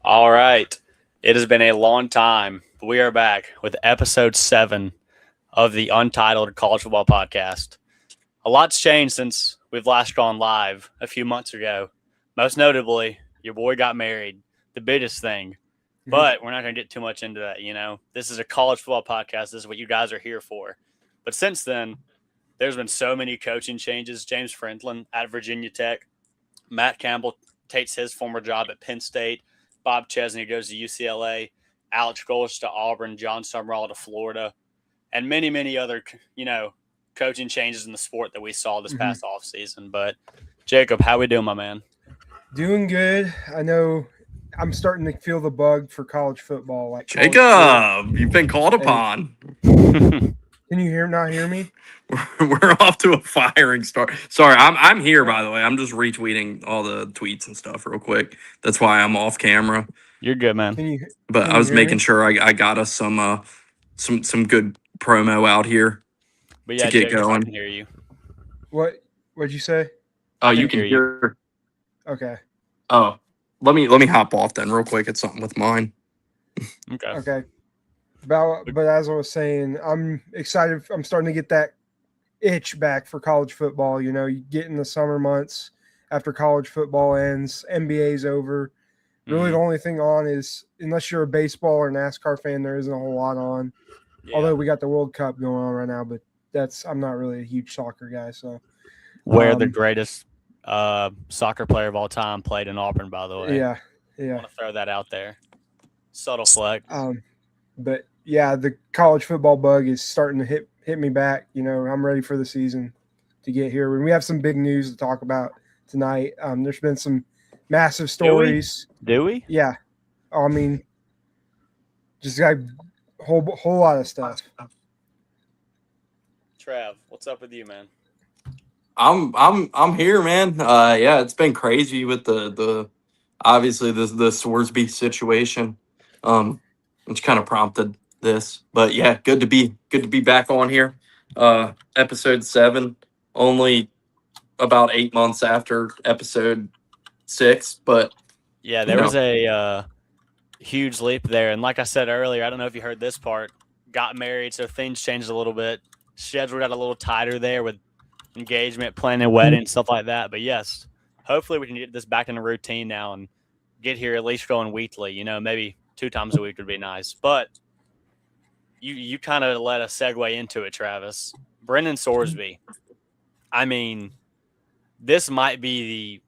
All right. It has been a long time, but we are back with episode 7 of the Untitled College Football Podcast. A lot's changed since we've last gone live a few months ago. Most notably, your boy got married, the biggest thing. But we're not going to get too much into that. This is a college football podcast. This is what you guys are here for. But since then, there's been so many coaching changes. James Franklin at Virginia Tech, Matt Campbell takes his former job at Penn State. Bob Chesney goes to UCLA. Alex Golesh to Auburn. John Summerall to Florida. And many, many other, coaching changes in the sport that we saw this past offseason. But, Jacob, how we doing, my man? Doing good. I know I'm starting to feel the bug for college football. Like Jacob, you've been called upon. Can you not hear me? We're off to a firing start. Sorry, I'm here, by the way. I'm just retweeting all the tweets and stuff real quick. That's why I'm off camera. You're good, man. But I was making sure I got us some good promo out here but yeah, to get Jacob, going. I can hear you. What'd you say? Oh, you can hear. Okay. Oh, let me hop off then real quick. It's something with mine. Okay. But as I was saying, I'm excited. I'm starting to get that itch back for college football. You get in the summer months after college football ends, NBA's over. Really, the only thing on is, unless you're a baseball or NASCAR fan, there isn't a whole lot on. Yeah. Although we got the World Cup going on right now, but I'm not really a huge soccer guy. So, where the greatest soccer player of all time played in Auburn, by the way. Yeah. I want to throw that out there. Subtle flex. But yeah, the college football bug is starting to hit me back. I'm ready for the season to get here. And we have some big news to talk about tonight. There's been some massive stories. Do we? Yeah. I mean, just got a whole lot of stuff. Trav, what's up with you, man? I'm here, man. Yeah, it's been crazy with the obviously the Sorsby situation, which kind of prompted this. But yeah, good to be back on here. Episode 7, only about 8 months after episode 6, but yeah, there was a huge leap there. And like I said earlier, I don't know if you heard this part. Got married, so things changed a little bit. Schedule got a little tighter there with engagement, planning wedding, stuff like that. But yes, hopefully we can get this back in a routine now and get here at least going weekly. Maybe 2 times a week would be nice. But you kind of let us segue into it, Travis. Brendan Sorsby. I mean, this might be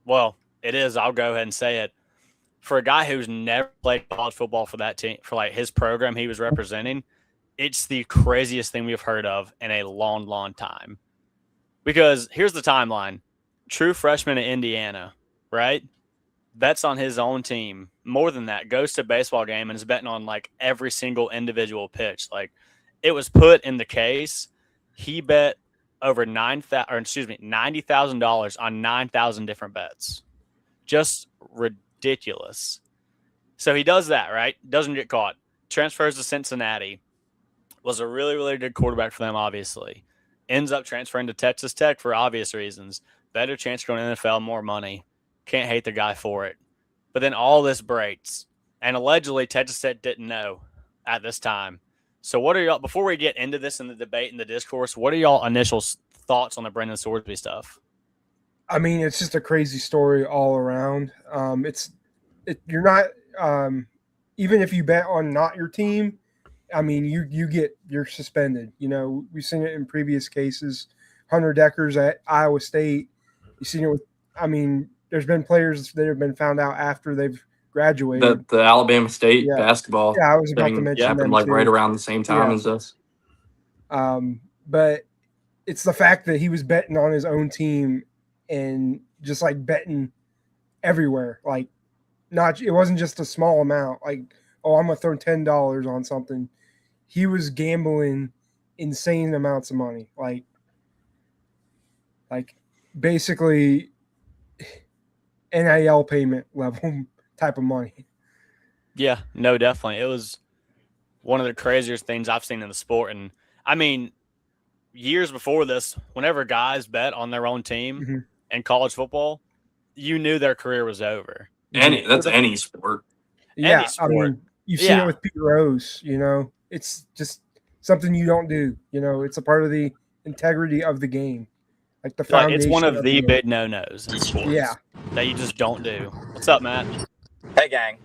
it is. I'll go ahead and say it. For a guy who's never played college football for that team, for like his program he was representing, it's the craziest thing we've heard of in a long, long time. Because here's the timeline. True freshman at Indiana, right? Bets on his own team. More than that, goes to a baseball game and is betting on like every single individual pitch. Like, it was put in the case. He bet over $90,000 on 9,000 different bets. Just ridiculous. So he does that, right? Doesn't get caught. Transfers to Cincinnati. Was a really, really good quarterback for them, obviously. Ends up transferring to Texas Tech for obvious reasons. Better chance to go to the NFL, more money. Can't hate the guy for it. But then all this breaks. And allegedly, Texas Tech didn't know at this time. So what are y'all, before we get into this in the debate and the discourse, what are y'all initial thoughts on the Brendan Sorsby stuff? I mean, it's just a crazy story all around. You're not, even if you bet on not your team, I mean, you're suspended. We've seen it in previous cases. Hunter Deckers at Iowa State. You've seen it with, there's been players that have been found out after they've graduated. The Alabama State basketball. Yeah, I was about to mention happened like right around the same time as this. But it's the fact that he was betting on his own team and just like betting everywhere. Like, it wasn't just a small amount. Like, I'm gonna throw $10 on something. He was gambling insane amounts of money. Like basically NIL payment level type of money. Yeah, no, definitely. It was one of the craziest things I've seen in the sport. And I mean, years before this, whenever guys bet on their own team in college football, you knew their career was over. That's any sport. Yeah, I mean, you've seen it with Pete Rose. It's just something you don't do. It's a part of the integrity of the game, like the foundation. It's one of the big no-nos in sports that you just don't do. What's up, Matt? Hey, gang.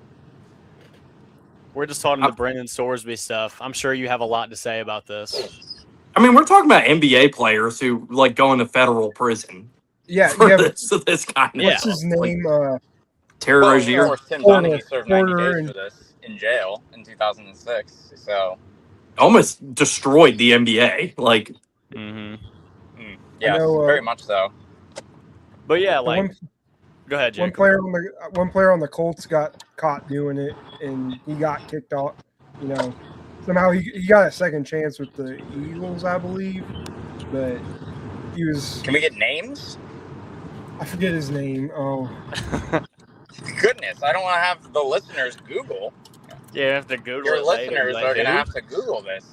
We're just talking the Brendan Sorsby stuff. I'm sure you have a lot to say about this. I mean, we're talking about NBA players who go into federal prison. Yeah, for this kind of what's his name? Terry Rozier. Tim Dunn, he served 90 days for this in jail in 2006. So almost destroyed the NBA. Yes, very much so. But yeah, go ahead, Jacob. One player on the Colts got caught doing it, and he got kicked off. Somehow he got a second chance with the Eagles, I believe, but he was. Can we get names? I forget his name. Oh, goodness! I don't want to have the listeners Google. Yeah, you have to Google. Your listeners are going to have to Google this.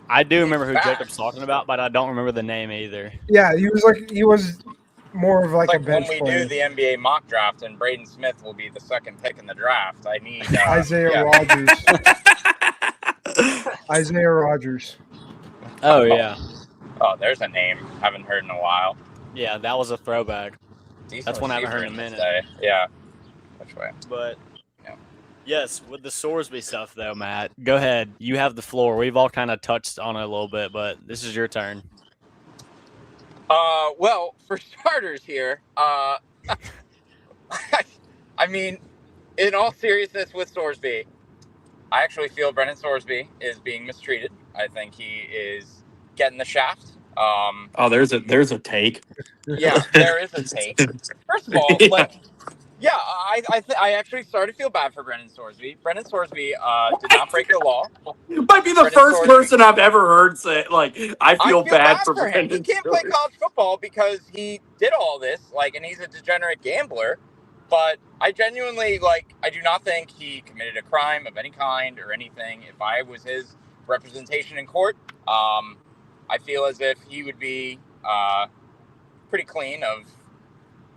I do remember who Jacob's talking about, but I don't remember the name either. Yeah, he was more of like a bench when we player. do the NBA mock draft, and Braden Smith will be the second pick in the draft. I need Isaiah Rodgers. Isaiah Rodgers. Oh yeah. Oh, there's a name I haven't heard in a while. Yeah, that was a throwback. That's one I haven't heard in a minute. Yeah. Which way? But yes, with the Sorsby stuff though, Matt, go ahead. You have the floor. We've all kind of touched on it a little bit, but this is your turn. Well, for starters here, I mean, in all seriousness with Sorsby, I actually feel Brendan Sorsby is being mistreated. I think he is getting the shaft. There's a take. Yeah, there is a take. First of all, I actually started to feel bad for Brendan Sorsby. Brendan Sorsby did not break the law. You might be the first person I've ever heard say, I feel bad for him. He can't play college football because he did all this, and he's a degenerate gambler. But I genuinely, I do not think he committed a crime of any kind or anything. If I was his representation in court, I feel as if he would be pretty clean of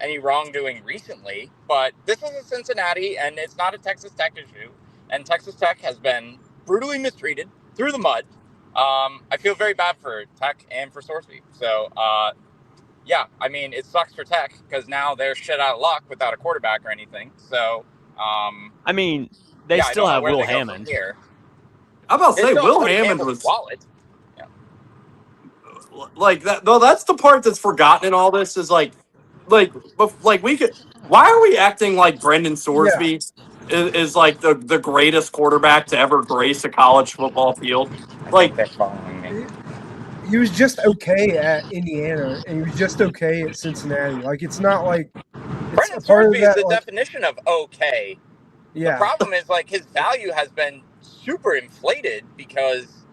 any wrongdoing recently. But this is a Cincinnati, and it's not a Texas Tech issue. And Texas Tech has been brutally mistreated through the mud. I feel very bad for Tech and for Sorsby. So, yeah, I mean, it sucks for Tech because now they're shit out of luck without a quarterback or anything. So, I mean, they still have Will Hammond. I'm about to say Will Hammond was wallet. Yeah. That. No, that's the part that's forgotten in all this is we could. Why are we acting like Brendan Sorsby is the greatest quarterback to ever grace a college football field? They're following me. He was just okay at Indiana, and he was just okay at Cincinnati. It's not like Brendan Sorsby is the definition of okay. Yeah. The problem is his value has been super inflated because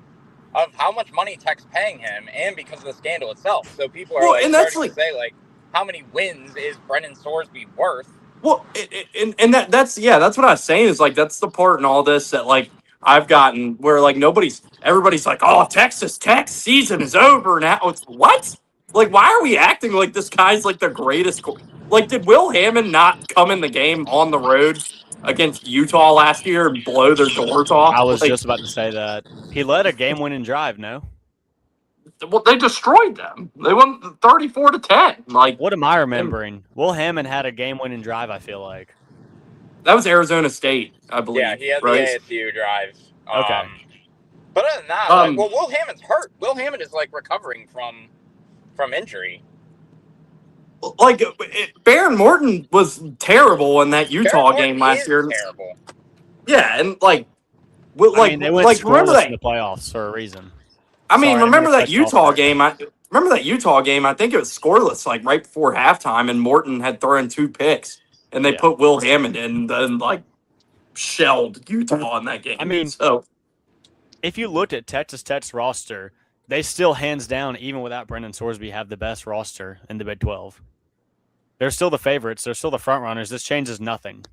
of how much money Tech's paying him, and because of the scandal itself. So people are starting to say how many wins is Brendan Sorsby worth? Well, that's what I was saying is that's the part in all this that I've gotten where everybody's like, oh, Texas Tech season is over now. It's what? Why are we acting like this guy's the greatest? Did Will Hammond not come in the game on the road against Utah last year and blow their doors off? I was just about to say that. He led a game-winning drive, no? Well, they destroyed them. They won 34-10. What am I remembering? Will Hammond had a game-winning drive, I feel like. That was Arizona State, I believe. Yeah, he had the ASU drive. Okay. But other than that, Will Hammond's hurt. Will Hammond is recovering from injury. Baron Morton was terrible in that Utah game last year. Terrible. Yeah, and they went remember that in the playoffs for a reason. Remember that Utah game? I think it was scoreless right before halftime, and Morton had thrown 2 picks, and they put Will Hammond in, and shelled Utah in that game. So if you looked at Texas Tech's roster, they still, hands down, even without Brendan Sorsby, have the best roster in the Big 12. They're still the favorites. They're still the front runners. This changes nothing.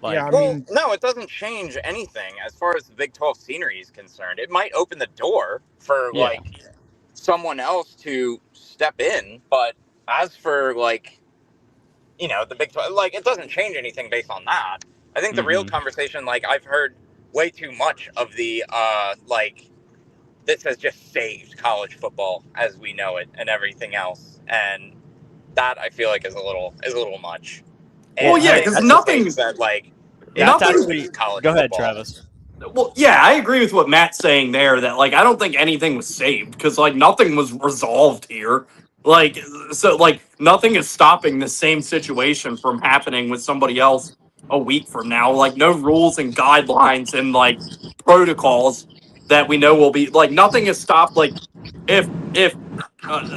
No, it doesn't change anything as far as the Big 12 scenery is concerned. It might open the door for someone else to step in, but as for the Big 12, it doesn't change anything based on that. I think the real conversation, like I've heard way too much of the this has just saved college football as we know it and everything else, and that I feel like is a little much. And Well, yeah, because nothing said like nothing. College Go ahead, football. Travis. Well, yeah, I agree with what Matt's saying there. That like I don't think anything was saved because like nothing was resolved here. Like so, like nothing is stopping the same situation from happening with somebody else a week from now. Like no rules and guidelines and like protocols that we know will be like nothing is stopped. Like if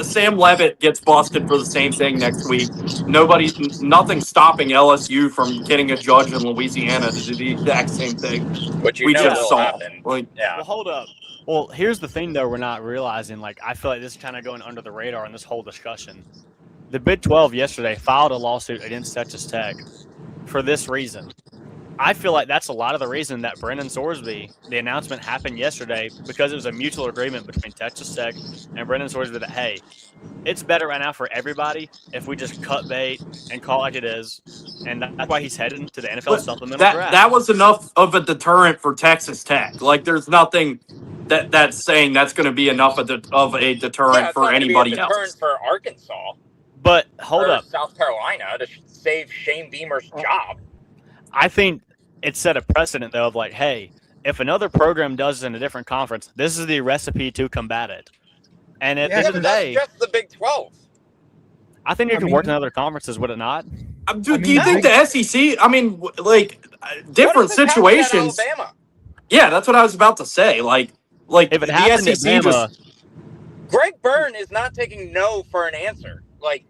Sam Levitt gets busted for the same thing next week, nothing's stopping LSU from getting a judge in Louisiana to do the exact same thing. Which we just saw. Happen. Like, yeah. Well, hold up. Well, here's the thing, though, we're not realizing. Like, I feel like this is kind of going under the radar in this whole discussion. The Big 12 yesterday filed a lawsuit against Texas Tech for this reason. I feel like that's a lot of the reason that Brendan Sorsby, the announcement happened yesterday, because it was a mutual agreement between Texas Tech and Brendan Sorsby that, hey, it's better right now for everybody if we just cut bait and call it like it is. And that's why he's heading to the NFL supplemental draft. That was enough of a deterrent for Texas Tech. Like, there's nothing that's saying that's going to be enough of a deterrent for anybody else. Deterrent for Arkansas. But hold up. South Carolina to save Shane Beamer's job. I think it set a precedent, though, of like, hey, if another program does it in a different conference, this is the recipe to combat it. And at the end of the day, that's just the Big 12. I think it could work in other conferences, would it not? Do you think the SEC? I mean, like different situations. Alabama? Yeah, that's what I was about to say. Like if it happened the SEC at Bama, Greg Byrne is not taking no for an answer. Like,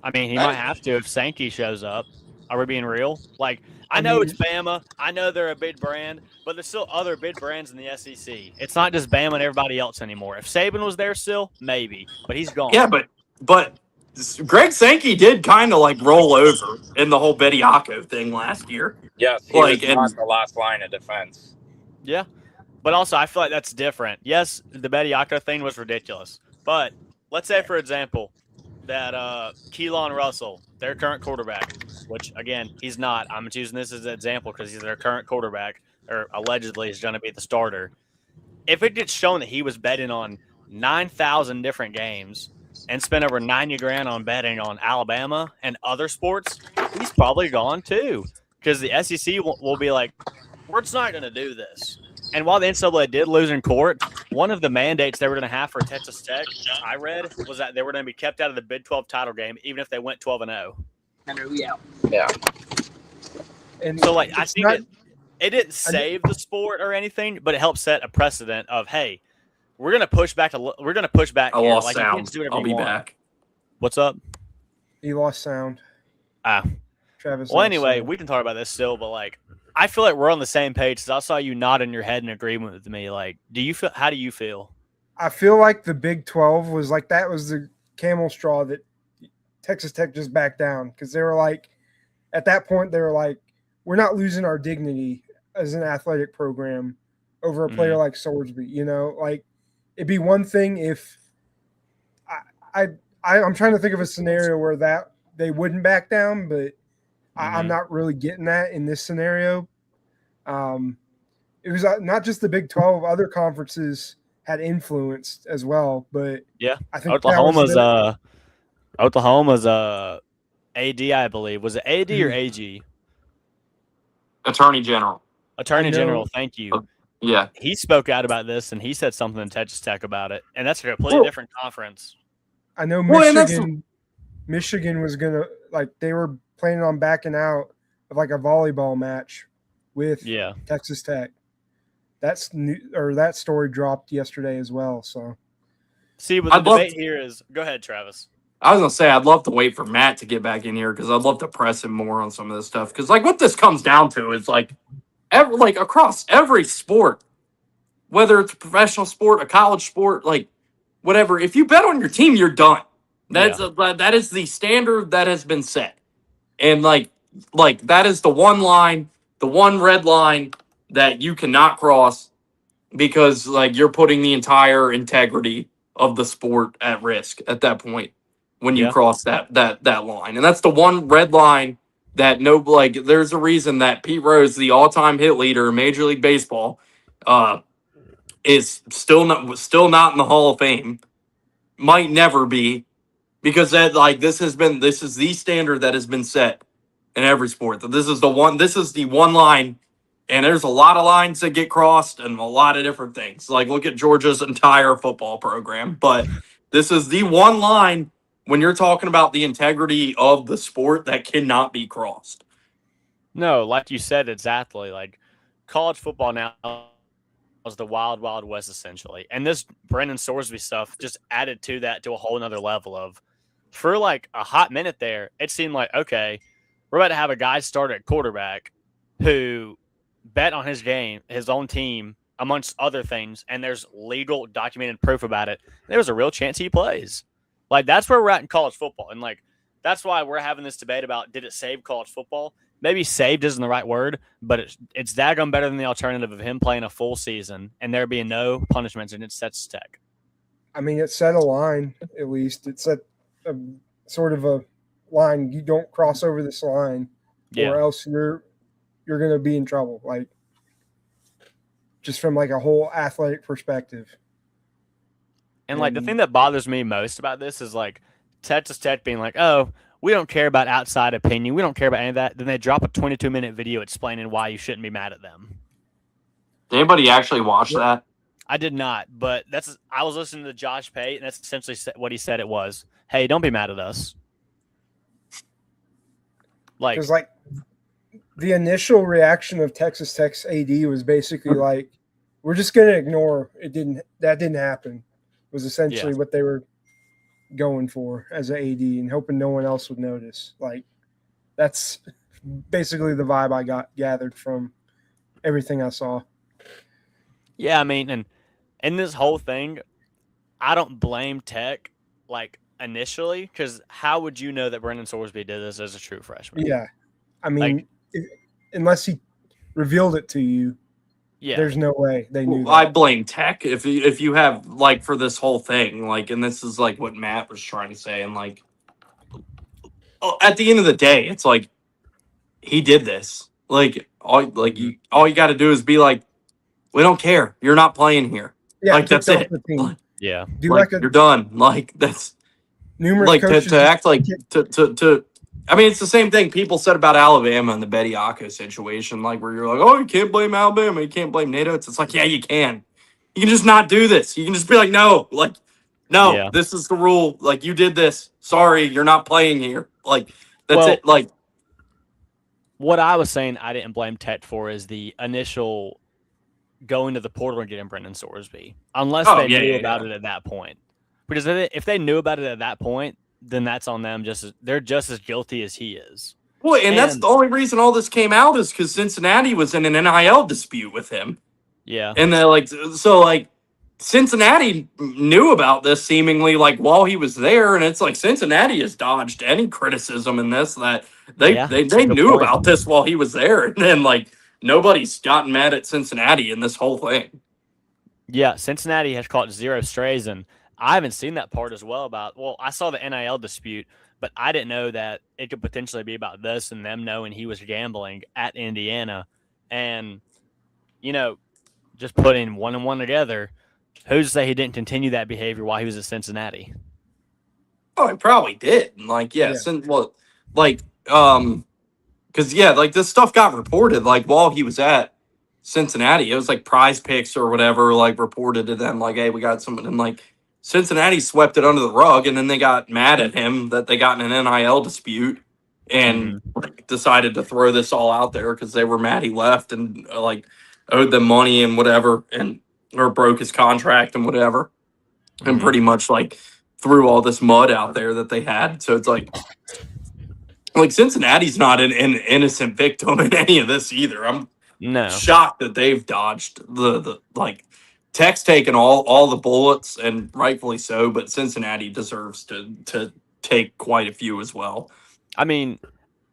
I mean, he might have to if Sankey shows up. Are we being real? Like, I know it's Bama. I know they're a big brand, but there's still other big brands in the SEC. It's not just Bama and everybody else anymore. If Saban was there still, maybe, but he's gone. Yeah, but Greg Sankey did kind of like roll over in the whole Bediako thing last year. Yes, he was not the last line of defense. Yeah, but also I feel like that's different. Yes, the Bediako thing was ridiculous, but let's say, for example, that Keelan Russell, their current quarterback, which, again, he's not. I'm choosing this as an example because he's their current quarterback, or allegedly is going to be the starter. If it gets shown that he was betting on 9,000 different games and spent over $90,000 on betting on Alabama and other sports, he's probably gone too, because the SEC will be like, we're just not going to do this. And while the NCAA did lose in court, one of the mandates they were going to have for Texas Tech, I read, was that they were going to be kept out of the Big 12 title game, even if they went 12-0. Yeah. And so, like, I think it didn't save the sport or anything, but it helped set a precedent of, hey, we're going to push back. We're going to push back. I lost sound. I'll be back. What's up? You lost sound. Travis. Well, anyway, we can talk about this still, but like, I feel like we're on the same page because I saw you nodding your head in agreement with me. Like, how do you feel? I feel like the Big 12 was like, that was the camel straw that Texas Tech just backed down, because they were like, at that point, they were like, we're not losing our dignity as an athletic program over a player like Sorsby. You know, like, it'd be one thing if I'm trying to think of a scenario where that they wouldn't back down, but I'm not really getting that in this scenario. It was not just the Big 12; other conferences had influenced as well. But yeah, I think Oklahoma's AD, I believe. Was it AD or AG? Attorney General. Attorney General. Thank you. Yeah, he spoke out about this, and he said something in Texas Tech about it, and that's a completely different conference. I know Michigan was gonna, like, they were planning on backing out of like a volleyball match with Texas Tech. That's new, or that story dropped yesterday as well. So, see, but the debate here is, go ahead, Travis. I was gonna say I'd love to wait for Matt to get back in here because I'd love to press him more on some of this stuff. Because like what this comes down to is like across every sport, whether it's a professional sport, a college sport, like whatever. If you bet on your team, you're done. That is the standard that has been set. And like that is the one line, the one red line that you cannot cross, because like you're putting the entire integrity of the sport at risk at that point when you cross that line. And that's the one red line that there's a reason that Pete Rose, the all-time hit leader in Major League Baseball, is still not in the Hall of Fame. Might never be, because this is the standard that has been set in every sport. That this is the one line, and there's a lot of lines that get crossed and a lot of different things. Like, look at Georgia's entire football program, but this is the one line when you're talking about the integrity of the sport that cannot be crossed. No, like you said, exactly. Like, college football now was the wild, wild west, essentially. And this Brendan Sorsby stuff just added to that to a whole nother level of, for like a hot minute there, it seemed like, okay, we're about to have a guy start at quarterback who bet on his game, his own team, amongst other things, and there's legal documented proof about it. There's a real chance he plays. Like, that's where we're at in college football. And like, that's why we're having this debate about, did it save college football? Maybe saved isn't the right word, but it's daggone better than the alternative of him playing a full season and there being no punishments against Texas Tech. I mean, it set a line, at least. It set a sort of a line. You don't cross over this line, or else you're going to be in trouble. Like, just from like a whole athletic perspective. And like, the thing that bothers me most about this is like Texas Tech being like, oh, we don't care about outside opinion. We don't care about any of that. Then they drop a 22-minute video explaining why you shouldn't be mad at them. Did anybody actually watch that? I did not, but I was listening to Josh Pate, and that's essentially what he said it was. Hey, don't be mad at us. Like, because like the initial reaction of Texas Tech's AD was basically like, we're just going to ignore it. That didn't happen. Was essentially what they were going for as an AD and hoping no one else would notice. Like, that's basically the vibe I gathered from everything I saw. Yeah, I mean, and in this whole thing, I don't blame Tech, like, initially, because how would you know that Brendan Sorsby did this as a true freshman? Yeah. I mean, unless he revealed it to you, there's no way they knew that. I blame Tech if you have, like, for this whole thing, like, and this is, like, what Matt was trying to say, and, like, at the end of the day, it's like, he did this. Like, all you got to do is be like, we don't care. You're not playing here. Yeah, like, that's it. Yeah. You're done. Like, that's numerous like coaches to act like to I mean, it's the same thing people said about Alabama and the Bediako situation, like, where you're like, oh, you can't blame Alabama, you can't blame NATO. It's like, yeah, you can. You can just not do this. You can just be like, no, this is the rule. Like, you did this. Sorry, you're not playing here. Like, that's it. Like, what I was saying I didn't blame Tech for is the initial going to the portal and getting Brendan Sorsby, unless they knew about it at that point. Because if they knew about it at that point, then that's on them. They're just as guilty as he is. Well, and that's the only reason all this came out is because Cincinnati was in an NIL dispute with him. Yeah. And they're Cincinnati knew about this seemingly like while he was there, and it's like Cincinnati has dodged any criticism in this, that they knew about this while he was there, and then like nobody's gotten mad at Cincinnati in this whole thing. Yeah, Cincinnati has caught zero strays, and I haven't seen that part as well I saw the NIL dispute, but I didn't know that it could potentially be about this and them knowing he was gambling at Indiana. And, just putting one and one together, who's to say he didn't continue that behavior while he was at Cincinnati? Oh, he probably did. Because, this stuff got reported, like, while he was at Cincinnati. It was, like, Prize Picks or whatever, like, reported to them, like, hey, we got someone, and, like, Cincinnati swept it under the rug, and then they got mad at him that they got in an NIL dispute and decided to throw this all out there because they were mad he left and owed them money and whatever, or broke his contract and whatever, and pretty much threw all this mud out there that they had. So it's like Cincinnati's not an innocent victim in any of this either. I'm shocked that they've dodged the Tech's taken all the bullets, and rightfully so, but Cincinnati deserves to take quite a few as well. I mean,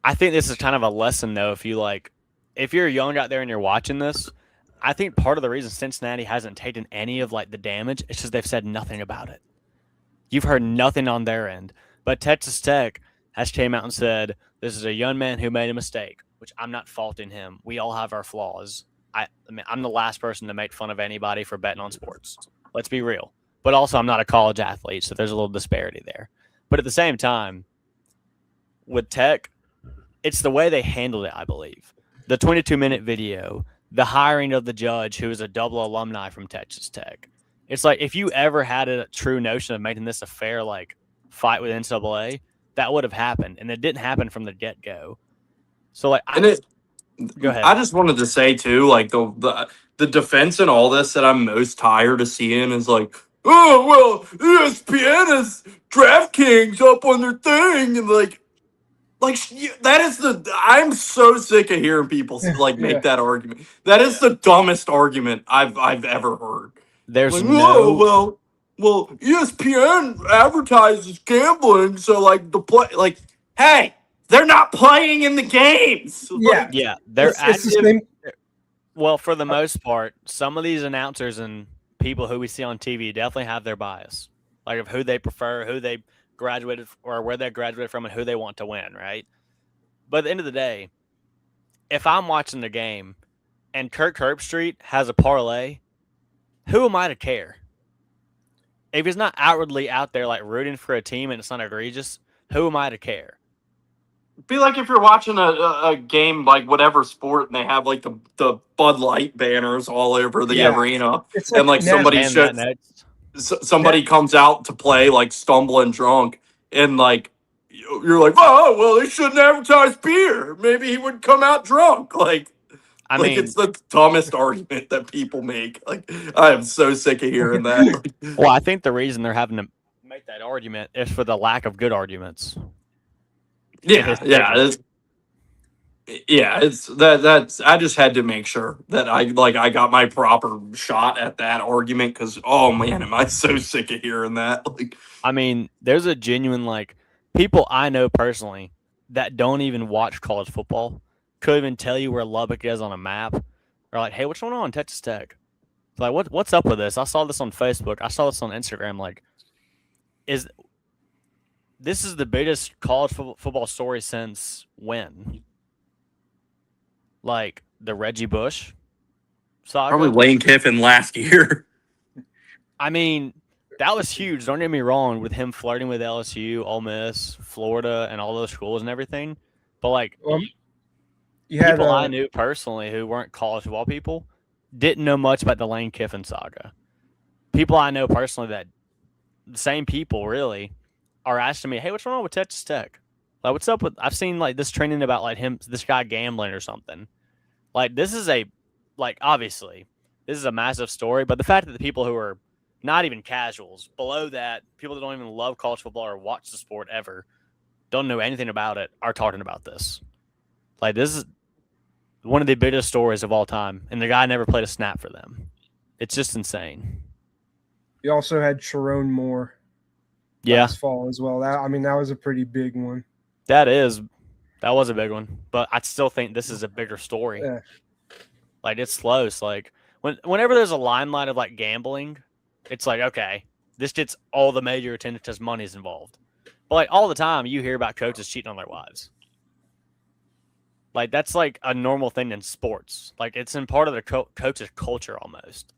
I think this is kind of a lesson, though. If you're young out there and you're watching this, I think part of the reason Cincinnati hasn't taken any of the damage is because they've said nothing about it. You've heard nothing on their end, but Texas Tech has came out and said, This is a young man who made a mistake, which I'm not faulting him. We all have our flaws. I mean, I'm the last person to make fun of anybody for betting on sports. Let's be real. But also, I'm not a college athlete, so there's a little disparity there. But at the same time, with Tech, it's the way they handled it, I believe. The 22-minute video, the hiring of the judge, who is a double alumni from Texas Tech. It's like if you ever had a true notion of making this a fair fight with NCAA, that would have happened, and it didn't happen from the get-go. So go ahead. I just wanted to say too, like the defense and all this that I'm most tired of seeing is like, oh well, ESPN is DraftKings up on their thing, and like that is I'm so sick of hearing people make that argument. That is the dumbest argument I've ever heard. There's well, ESPN advertises gambling, so hey, they're not playing in the games. Yeah, they're active. Well, for the most part, some of these announcers and people who we see on TV definitely have their bias, like of who they prefer, who they graduated or where they graduated from, and who they want to win, right? But at the end of the day, if I'm watching the game and Kirk Herbstreit has a parlay, who am I to care? If he's not outwardly out there rooting for a team and it's not egregious, who am I to care? Be like if you're watching a game whatever sport and they have the Bud Light banners all over the arena, and somebody comes out to play stumbling drunk, and you're like, oh well, they shouldn't advertise beer. Maybe he would come out drunk. I mean, it's the dumbest argument that people make. I am so sick of hearing that. Well, I think the reason they're having to make that argument is for the lack of good arguments. It's that's I just had to make sure that I got my proper shot at that argument, because oh man, am I so sick of hearing that. I mean, there's a genuine people I know personally that don't even watch college football could even tell you where Lubbock is on a map. Or hey, what's going on in Texas Tech? It's what's up with this? I saw this on Facebook. I saw this on Instagram. This is the biggest college football story since when? The Reggie Bush saga? Probably Lane Kiffin last year. I mean, that was huge. Don't get me wrong with him flirting with LSU, Ole Miss, Florida, and all those schools and everything. But people I knew personally who weren't college football people didn't know much about the Lane Kiffin saga. People I know personally that the same people really are asking me, hey, what's wrong with Texas Tech? What's up with? I've seen this trending about this guy gambling or something. This is obviously this is a massive story, but the fact that the people who are not even casuals, below that, people that don't even love college football or watch the sport ever, don't know anything about it, are talking about this. This is one of the biggest stories of all time, and the guy never played a snap for them. It's just insane. You also had Sharon Moore last fall as well. That was a pretty big one. That was a big one, but I still think this is a bigger story. Yeah. It's close. Whenever there's a limelight of gambling, it's okay, this gets all the major attention because money's involved. But all the time you hear about coaches cheating on their wives. That's a normal thing in sports. It's in part of the coach's culture almost.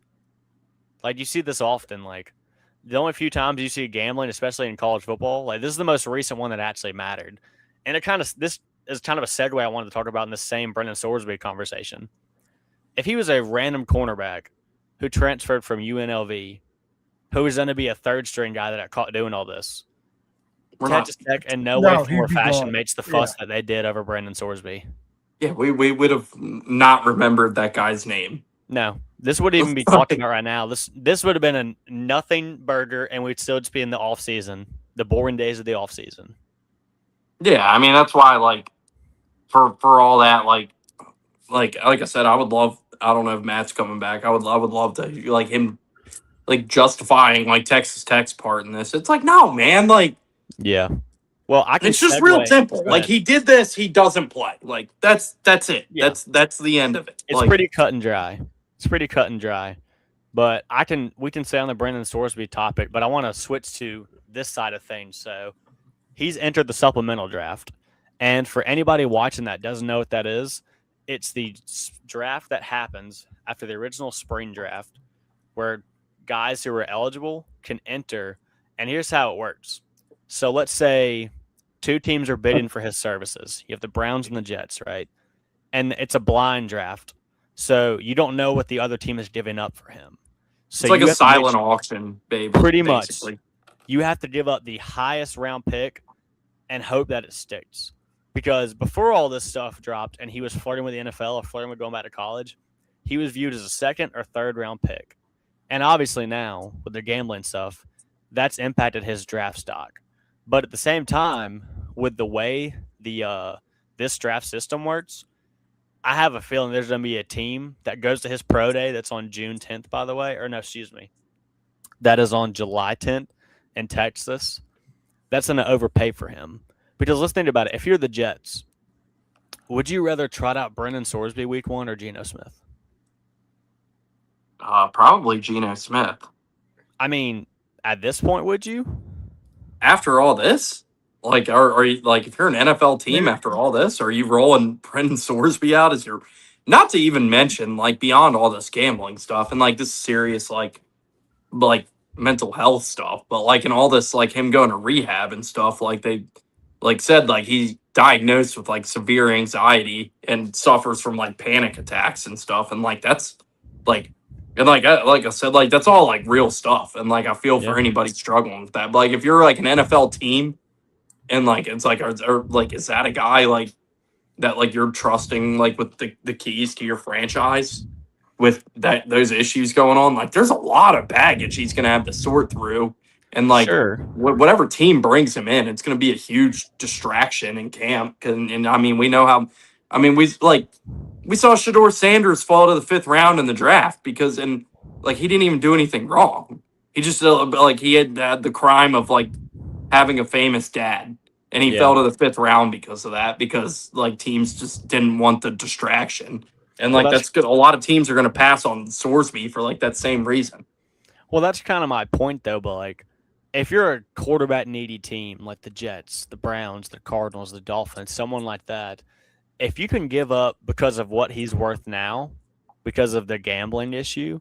You see this often. The only few times you see gambling, especially in college football, this is the most recent one that actually mattered. And this is kind of a segue I wanted to talk about in the same Brendan Sorsby conversation. If he was a random cornerback who transferred from UNLV, who was going to be a third string guy that got caught doing all this, Texas Tech in no way, form, or fashion makes the fuss that they did over Brendan Sorsby. Yeah, we would have not remembered that guy's name. No, this wouldn't even be talking about right now. This would have been a nothing burger, and we'd still just be in the off season, the boring days of the off season. Yeah, I mean that's why for all that like I said, I would love. I don't know if Matt's coming back. I would love to him justifying Texas Tech's part in this. It's no, man. Yeah. Well, it's just real simple. He did this, he doesn't play. That's it. Yeah. That's the end of it. It's pretty cut and dry. But we can say on the Brendan Sorsby topic, but I want to switch to this side of things. So he's entered the supplemental draft. And for anybody watching that doesn't know what that is, it's the draft that happens after the original spring draft where guys who are eligible can enter. And here's how it works. So let's say two teams are bidding for his services. You have the Browns and the Jets, right? And it's a blind draft. So you don't know what the other team is giving up for him. So it's like a silent auction, baby. Pretty basically. much. You have to give up the highest round pick and hope that it sticks. Because before all this stuff dropped and he was flirting with the NFL or flirting with going back to college, he was viewed as a second or third round pick. And obviously now, with the gambling stuff, that's impacted his draft stock. But at the same time, with the way this draft system works, I have a feeling there's going to be a team that goes to his pro day that's on June 10th, by the way. Or no, excuse me. That is on July 10th in Texas. That's going to overpay for him. Because let's think about it. If you're the Jets, would you rather trot out Brendan Sorsby week 1 or Geno Smith? Probably Geno Smith. I mean, at this point, would you? After all this? Like, are you, like, if you're an NFL team after all this, are you rolling Brendan Sorsby out as your, not to even mention, like, beyond all this gambling stuff and, like, this serious, like mental health stuff, but, like, in all this, like, him going to rehab and stuff, like, they, like, said, like, he's diagnosed with, like, severe anxiety and suffers from, like, panic attacks and stuff, and, like, that's, like, and like I said, like, that's all, like, real stuff, and, like, I feel for anybody struggling with that, but, like, if you're, like, an NFL team, and, like, it's, like, like, is that a guy, like, that, like, you're trusting, like, with the keys to your franchise with those issues going on? Like, there's a lot of baggage he's going to have to sort through. And, like, whatever team brings him in, it's going to be a huge distraction in camp. And I mean, we know how, I mean, we saw Shedeur Sanders fall to the 5th round in the draft because, and, like, he didn't even do anything wrong. He just, like, he had the crime of, like, having a famous dad. And he fell to the 5th round because of that, because, like, teams just didn't want the distraction. And, like, that's good. A lot of teams are going to pass on Sorsby for, like, that same reason. Well, that's kind of my point, though. But, like, if you're a quarterback needy team like the Jets, the Browns, the Cardinals, the Dolphins, someone like that, if you can give up because of what he's worth now, because of the gambling issue,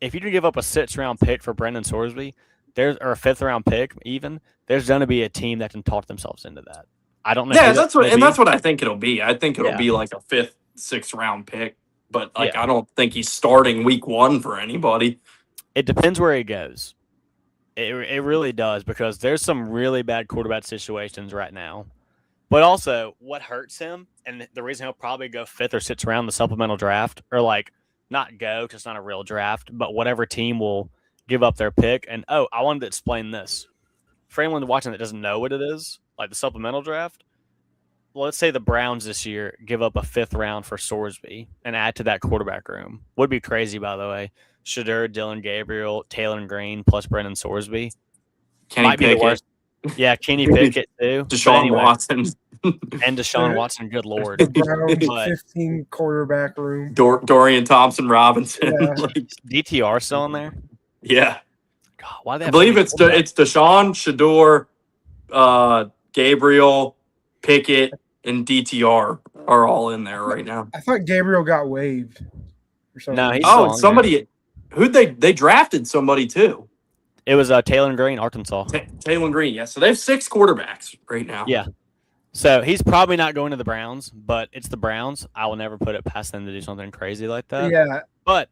if you can give up a 6th round pick for Brendan Sorsby, or a 5th round pick even, there's going to be a team that can talk themselves into that. I don't know. Yeah, that's what I think it'll be. I think it'll be like a 5th, 6th round pick, but, like, I don't think he's starting week 1 for anybody. It depends where he goes. It really does, because there's some really bad quarterback situations right now. But also, what hurts him, and the reason he'll probably go 5th or 6th round the supplemental draft, or, like, not go because it's not a real draft, but whatever team will give up their pick. And, I wanted to explain this. For anyone watching that doesn't know what it is, like the supplemental draft, well, let's say the Browns this year give up a 5th round for Sorsby and add to that quarterback room. Would be crazy, by the way. Shedeur, Dylan Gabriel, Taylor Green, plus Brendan Sorsby. Kenny Pickett. Yeah, Kenny Pickett, too. Deshaun Watson. And Deshaun Watson, good Lord. The Browns 15 quarterback room. Dorian Thompson-Robinson. Yeah. DTR still in there? Yeah. God, why they I believe it's Deshaun, Shedeur, Gabriel, Pickett, and DTR are all in there right now. I thought Gabriel got waived or something. No, he's somebody. Who'd they drafted somebody too? It was Taylor Green, Arkansas. Taylor Green, yeah. So they have 6 quarterbacks right now. Yeah. So he's probably not going to the Browns, but it's the Browns. I will never put it past them to do something crazy like that. Yeah. But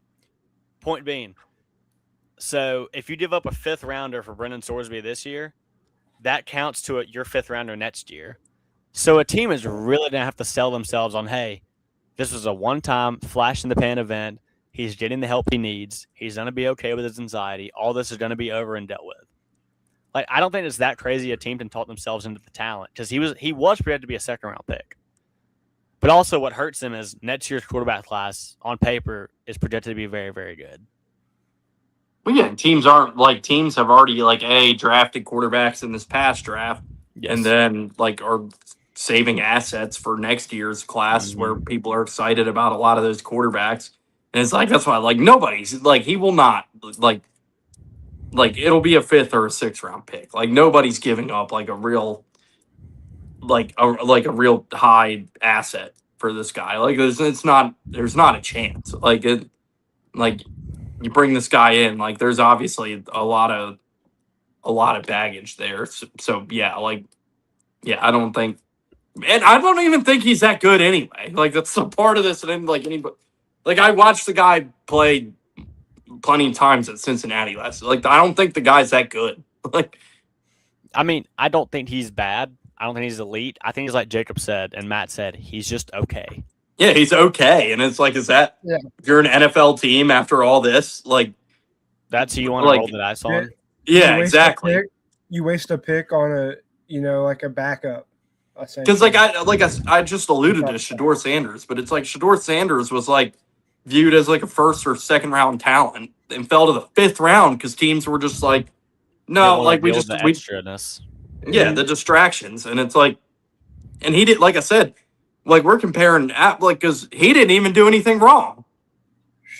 point being, so if you give up a 5th rounder for Brendan Sorsby this year, that counts to your 5th rounder next year. So a team is really going to have to sell themselves on, hey, this was a one-time flash-in-the-pan event. He's getting the help he needs. He's going to be okay with his anxiety. All this is going to be over and dealt with. Like, I don't think it's that crazy a team can talk themselves into the talent, because he was projected to be a 2nd-round pick. But also what hurts him is next year's quarterback class, on paper, is projected to be very, very good. Well, yeah, teams have already, like, drafted quarterbacks in this past draft, and then, like, are saving assets for next year's class where people are excited about a lot of those quarterbacks. And it's like, that's why, like, nobody's, like, he will not, like, it'll be a 5th or a 6th round pick. Like, nobody's giving up, like, a real, like a real high asset for this guy. Like there's not a chance. Like you bring this guy in, like there's obviously a lot of baggage there. So yeah, I don't think, and I don't even think he's that good anyway. Like that's a part of this, and then like anybody, like I watched the guy play plenty of times at Cincinnati last. Like I don't think the guy's that good. Like, I mean, I don't think he's bad. I don't think he's elite. I think he's like Jacob said and Matt said, he's just okay. Yeah, he's okay, and it's like, is that if you're an NFL team after all this? Like, that's who you want to roll the dice on? Yeah, exactly. You waste a pick on a backup. Because I just alluded to Shedeur Sanders, but it's like Shedeur Sanders was like viewed as like a first or second round talent and fell to the 5th round because teams were just like, no, like the extraness. Yeah, the distractions, and it's like, and he did, like I said, like we're comparing because he didn't even do anything wrong.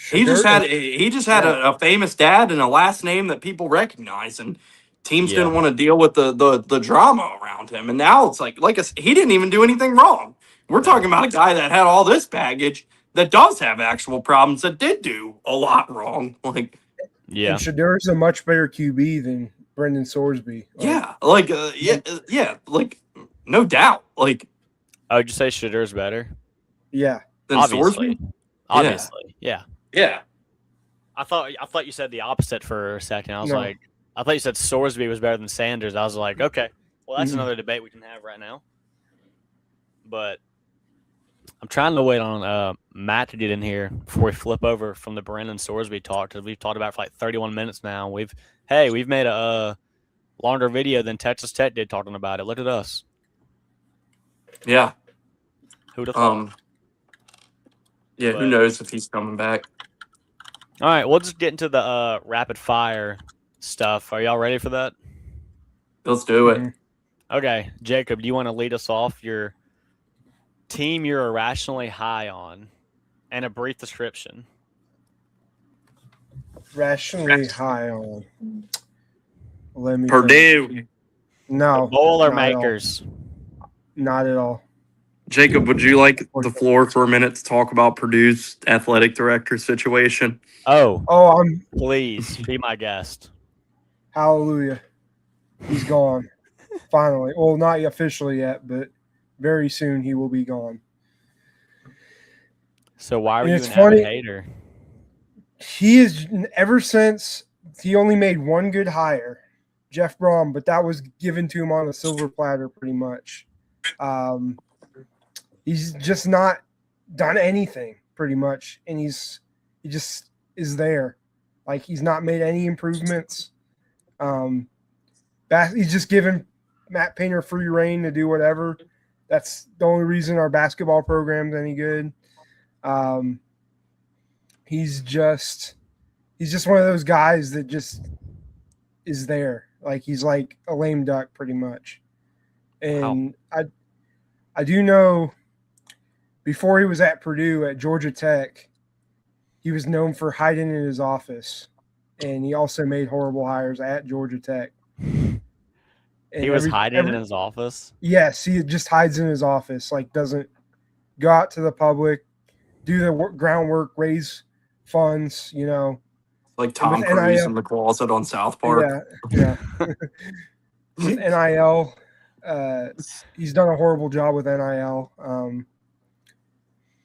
He just had a famous dad and a last name that people recognize, and teams didn't want to deal with the drama around him. And now it's like he didn't even do anything wrong. We're talking about a guy that had all this baggage that does have actual problems that did do a lot wrong. Like, yeah, and Shedeur's a much better QB than Brendan Sorsby. Like no doubt. Like, oh, did you say Shedeur's better? Yeah, than Sorsby. Obviously, yeah. Yeah. I thought you said the opposite for a second. I was like, I thought you said Sorsby was better than Sanders. I was like, okay, well, that's another debate we can have right now. But I'm trying to wait on Matt to get in here before we flip over from the Brendan Sorsby talk, because we've talked about it for like 31 minutes now. We've made a longer video than Texas Tech did talking about it. Look at us. Yeah. Who'd have thought? Yeah, who knows if he's coming back. All right, we'll just get into the rapid fire stuff. Are y'all ready for that? Let's do it. Okay, Jacob, do you want to lead us off your team you're irrationally high on and a brief description? Rationally high on. Let me Purdue. No. The Boilermakers. Not at all. Jacob, would you like the floor for a minute to talk about Purdue's athletic director situation? Please be my guest. Hallelujah. He's gone. Finally. Well, not officially yet, but very soon he will be gone. So why were you an avid hater? He is, ever since he only made one good hire, Jeff Brom, but that was given to him on a silver platter pretty much. He's just not done anything pretty much, and he just is there. Like, he's not made any improvements. He's just given Matt Painter free reign to do whatever. That's the only reason our basketball program's any good. He's just one of those guys that just is there. Like, he's like a lame duck pretty much. And I do know before he was at Purdue, at Georgia Tech, he was known for hiding in his office. And he also made horrible hires at Georgia Tech. And he was hiding in his office? Yes, he just hides in his office, like doesn't go out to the public, do the groundwork, raise funds, Like Tom Cruise in the closet on South Park. Yeah. With NIL, he's done a horrible job with NIL.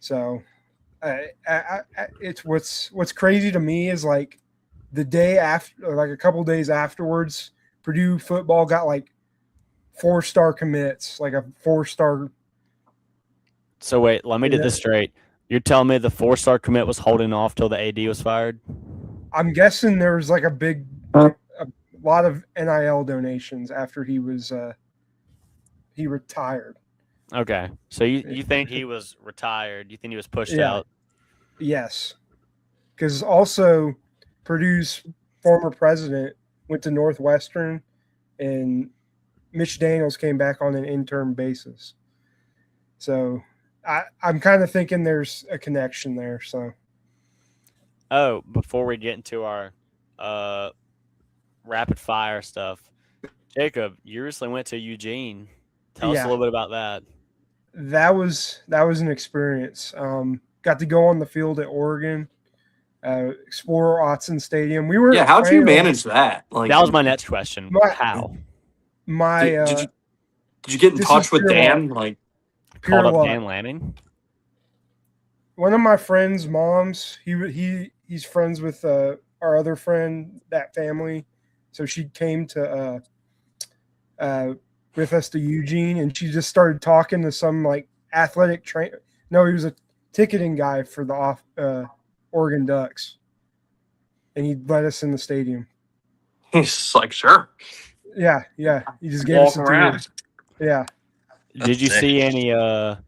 So it's what's crazy to me is like the day after, like a couple days afterwards, Purdue football got like 4-star commits, like a 4-star. So wait, let me get this straight. You're telling me the 4-star commit was holding off till the AD was fired? I'm guessing there was like a lot of NIL donations after he retired. Okay. So you think he was retired? You think he was pushed out? Yes. Because also Purdue's former president went to Northwestern, and Mitch Daniels came back on an interim basis. So I'm kind of thinking there's a connection there. So. Oh, before we get into our rapid fire stuff, Jacob, you recently went to Eugene. Tell us a little bit about that. That was an experience. Got to go on the field at Oregon, explore Autzen Stadium. We were how'd you manage that? Like that was my next question. How? Did you get in touch with Dan? Like called up Dan Lanning? One of my friend's moms, he's friends with our other friend, that family. So she came to with us to Eugene, and she just started talking to some like athletic trainer. No, he was a ticketing guy for the Oregon Ducks, and he let us in the stadium. He's just like, sure. Yeah. He just gave us a tour. Yeah. Did you see any of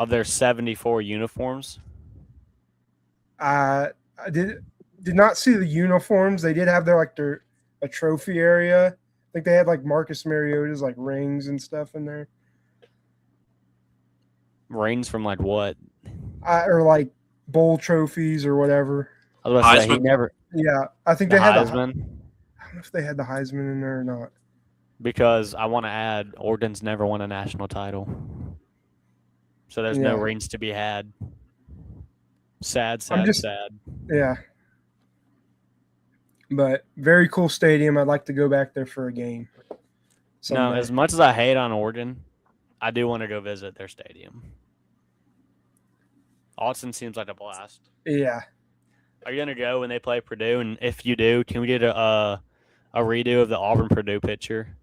their 74 uniforms? I did not see the uniforms. They did have a trophy area. I think they had like Marcus Mariota's like rings and stuff in there. Rings from like what? Or like bowl trophies or whatever. I was about to say he never. Yeah, I think they had Heisman. I don't know if they had the Heisman in there or not. Because I want to add, Oregon's never won a national title, so there's no rings to be had. Sad. Yeah. But very cool stadium. I'd like to go back there for a game someday. No, as much as I hate on Oregon, I do want to go visit their stadium. Autzen seems like a blast. Yeah. Are you going to go when they play Purdue? And if you do, can we get a redo of the Auburn-Purdue picture?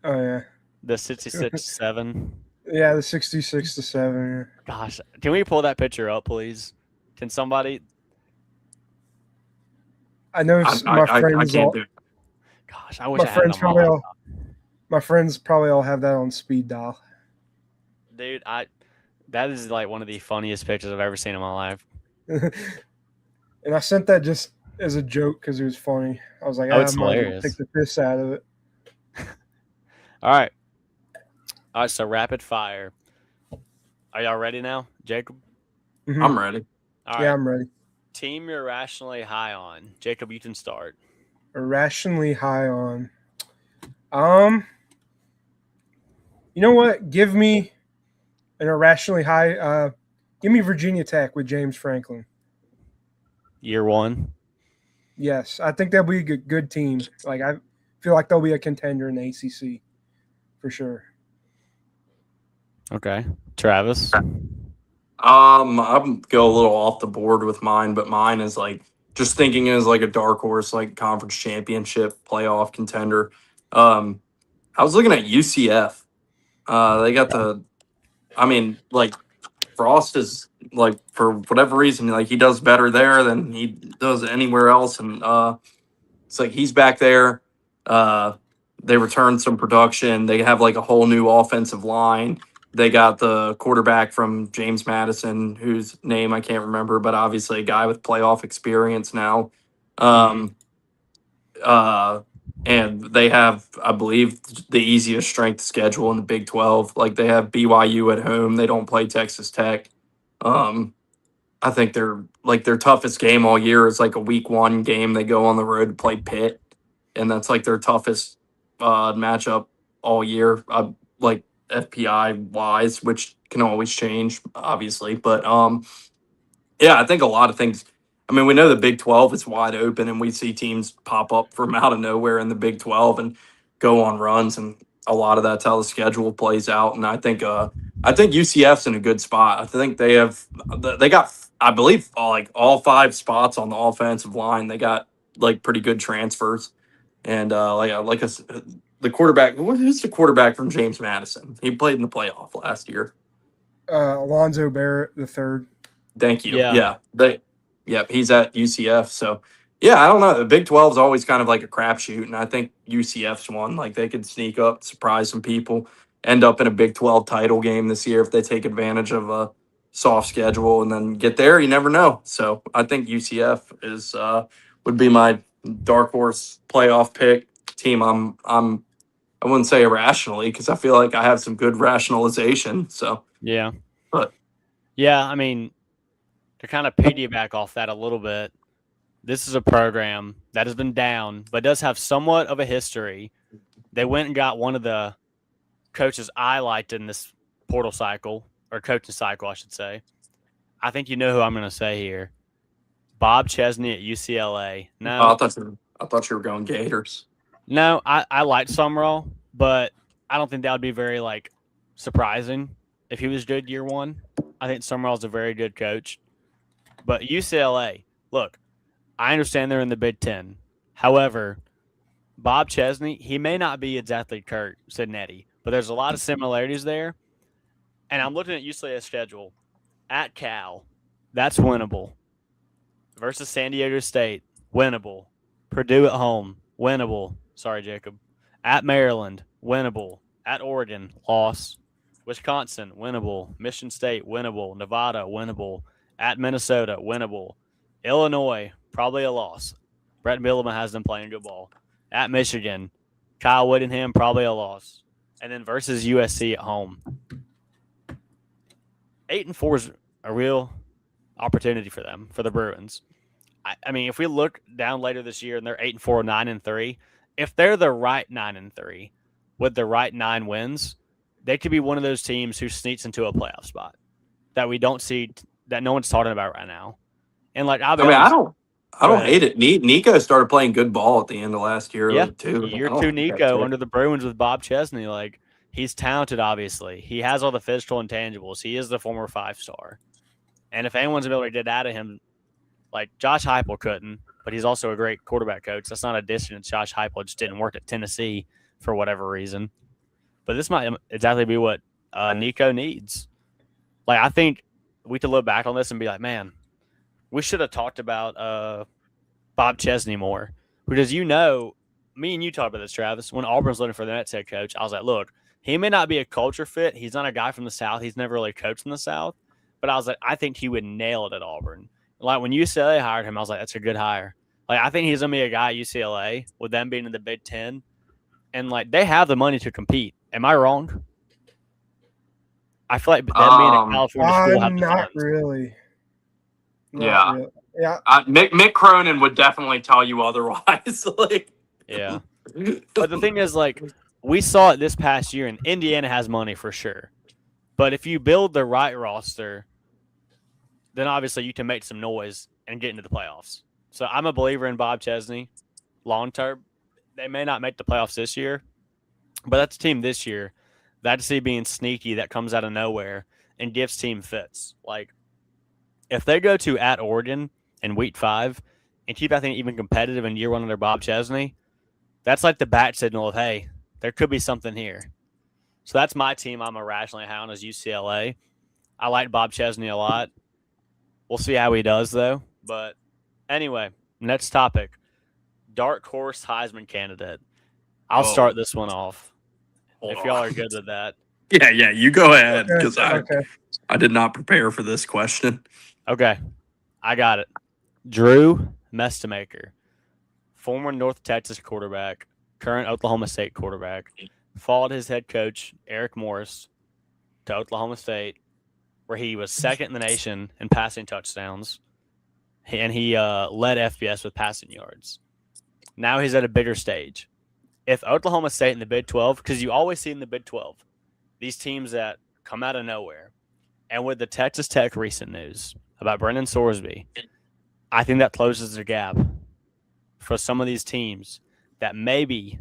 Oh, yeah. The 66-7. Yeah, the 66-7. Gosh, can we pull that picture up, please? Can somebody... I know my friends. I can't do it. Gosh, I wish I had it on my friends probably all have that on speed dial. Dude, that is like one of the funniest pictures I've ever seen in my life. And I sent that just as a joke because it was funny. I was like, it's hilarious. Take the piss out of it. All right, so rapid fire. Are y'all ready now, Jacob? Mm-hmm. I'm ready. All right. Yeah, I'm ready. Team you're irrationally high on. Jacob, you can start. Irrationally high on. You know what? Give me an irrationally high. Give me Virginia Tech with James Franklin. Year one. Yes, I think they'll be a good team. Like I feel like they'll be a contender in the ACC for sure. Okay, Travis. I'm go a little off the board with mine, but mine is like just thinking as like a dark horse, like conference championship playoff contender. I was looking at UCF. They got like Frost is like for whatever reason, like he does better there than he does anywhere else, and it's like he's back there. They returned some production. They have like a whole new offensive line. They got the quarterback from James Madison, whose name I can't remember, but obviously a guy with playoff experience now. And they have, I believe, the easiest strength schedule in the Big 12. Like they have BYU at home. They don't play Texas Tech. I think their toughest game all year is like a week 1 game. They go on the road to play Pitt, and that's like their toughest matchup all year. Like FPI wise, which can always change, obviously. But I think a lot of things. I mean, we know the Big 12 is wide open, and we see teams pop up from out of nowhere in the Big 12 and go on runs, and a lot of that's how the schedule plays out. And I think UCF's in a good spot. I think they got, I believe, all 5 spots on the offensive line. They got like pretty good transfers, and the quarterback. Who's the quarterback from James Madison? He played in the playoff last year. Alonzo Barrett III. Thank you. Yeah, he's at UCF. So, yeah, I don't know. The Big 12 is always kind of like a crapshoot, and I think UCF's one. Like they could sneak up, surprise some people, end up in a Big 12 title game this year if they take advantage of a soft schedule and then get there. You never know. So I think UCF would be my dark horse playoff pick team. I wouldn't say irrationally because I feel like I have some good rationalization. So yeah, but yeah, I mean, to kind of piggyback off that a little bit, this is a program that has been down, but does have somewhat of a history they went and got one of the coaches I liked in this portal cycle, or coaching cycle, I should say. I think you know who I'm going to say here. Bob Chesney at UCLA. No, I thought you were going Gators. No, I liked Summerall, but I don't think that would be very surprising if he was good year one. I think Summerall's a very good coach. But UCLA, look, I understand they're in the Big Ten. However, Bob Chesney, he may not be exactly Kurt Sidnetti, but there's a lot of similarities there. And I'm looking at UCLA's schedule. At Cal, that's winnable. Versus San Diego State, winnable. Purdue at home, winnable. Sorry, Jacob. At Maryland, winnable. At Oregon, loss. Wisconsin, winnable. Michigan State, winnable. Nevada, winnable. At Minnesota, winnable. Illinois, probably a loss. Brett Bielema has them playing good ball. At Michigan, Kyle Whittingham, probably a loss. And then versus USC at home. 8-4 is a real opportunity for them, for the Bruins. I mean, if we look down later this year and they're 8-4, 9-3, if they're the right 9-3 with the right 9 wins, they could be one of those teams who sneaks into a playoff spot that we don't see, that no one's talking about right now. And I don't hate it. Nico started playing good ball at the end of last year. Yeah, too. Year 2 Nico under the Bruins with Bob Chesney. He's talented, obviously. He has all the physical intangibles. He is the former 5-star. And if anyone's able to get out of him, Josh Heupel couldn't, but he's also a great quarterback coach. That's not a diss to Josh Heupel. It just didn't work at Tennessee for whatever reason. But this might exactly be what Nico needs. I think we could look back on this and be like, man, we should have talked about Bob Chesney more. Because me and you talked about this, Travis. When Auburn's looking for the next head coach, I was like, look, he may not be a culture fit. He's not a guy from the South. He's never really coached in the South. But I was like, I think he would nail it at Auburn. When UCLA hired him, I was like, that's a good hire. I think he's going to be a guy at UCLA with them being in the Big Ten. And, they have the money to compete. Am I wrong? I feel like them being a California school have not really. Yeah. Mick Cronin would definitely tell you otherwise. Yeah. But the thing is, we saw it this past year, and Indiana has money for sure. But if you build the right roster, then obviously you can make some noise and get into the playoffs. So I'm a believer in Bob Chesney long term. They may not make the playoffs this year, but that's a team this year that I see being sneaky, that comes out of nowhere and gives team fits. If they go to at Oregon in week 5 and keep, I think, even competitive in year 1 under Bob Chesney, that's the bat signal of, hey, there could be something here. So that's my team I'm irrationally high on is UCLA. I like Bob Chesney a lot. We'll see how he does, though. But anyway, next topic. Dark horse Heisman candidate. I'll start this one off. If y'all are good with that. Yeah, you go ahead, because I did not prepare for this question. Okay, I got it. Drew Mestemaker, former North Texas quarterback, current Oklahoma State quarterback, followed his head coach, Eric Morris, to Oklahoma State, where he was second in the nation in passing touchdowns, and he led FBS with passing yards. Now he's at a bigger stage. If Oklahoma State in the Big 12, because you always see in the Big 12, these teams that come out of nowhere, and with the Texas Tech recent news about Brendan Sorsby, I think that closes the gap for some of these teams that maybe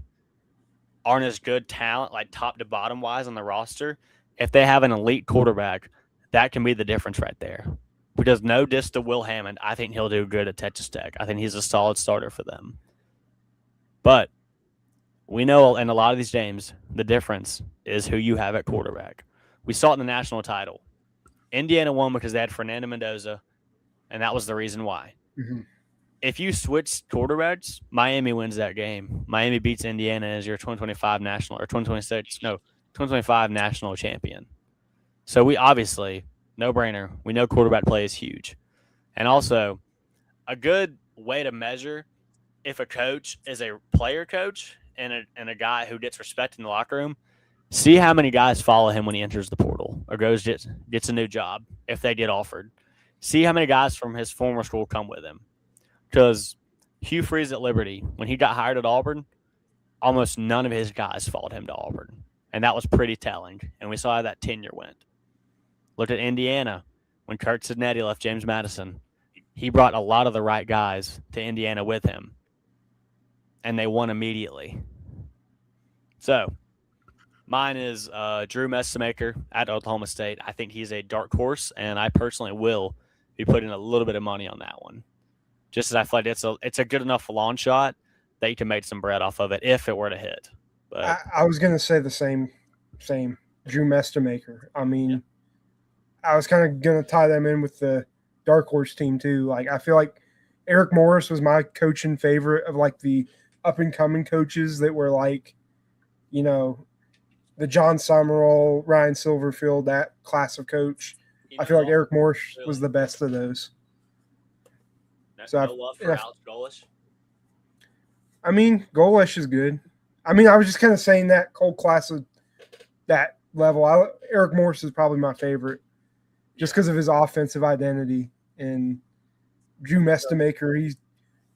aren't as good talent, top to bottom wise on the roster. If they have an elite quarterback, that can be the difference right there. Because no diss to Will Hammond, I think he'll do good at Texas Tech. I think he's a solid starter for them. But we know in a lot of these games, the difference is who you have at quarterback. We saw it in the national title. Indiana won because they had Fernando Mendoza, and that was the reason why. Mm-hmm. If you switch quarterbacks, Miami wins that game. Miami beats Indiana as your 2025 national, or 2025 national champion. So we obviously, no-brainer, we know quarterback play is huge. And also, a good way to measure if a coach is a player coach and a guy who gets respect in the locker room, see how many guys follow him when he enters the portal or gets a new job if they get offered. See how many guys from his former school come with him. Because Hugh Freeze at Liberty, when he got hired at Auburn almost none of his guys followed him to Auburn. And that was pretty telling. And we saw how that tenure went. Looked at Indiana. When Kurt Sidnetti left James Madison, he brought a lot of the right guys to Indiana with him. And they won immediately. So, mine is Drew Messamaker at Oklahoma State. I think he's a dark horse, and I personally will be putting a little bit of money on that one. Just as I feel like it's a good enough long shot that you can make some bread off of it if it were to hit. But I was going to say the same. Drew Messamaker. I mean, yeah. I was kind of going to tie them in with the dark horse team too. Like, I feel like Eric Morris was my coaching favorite of like the up and coming coaches that were like, you know, the John Summerall, Ryan Silverfield, that class of coach. I feel like Eric Morris was the best of those. No love for Alex Golesh? I mean, Golesh is good. I mean, I was just kind of saying that whole class of that level. Eric Morris is probably my favorite just because of his offensive identity. And Drew Messamaker, he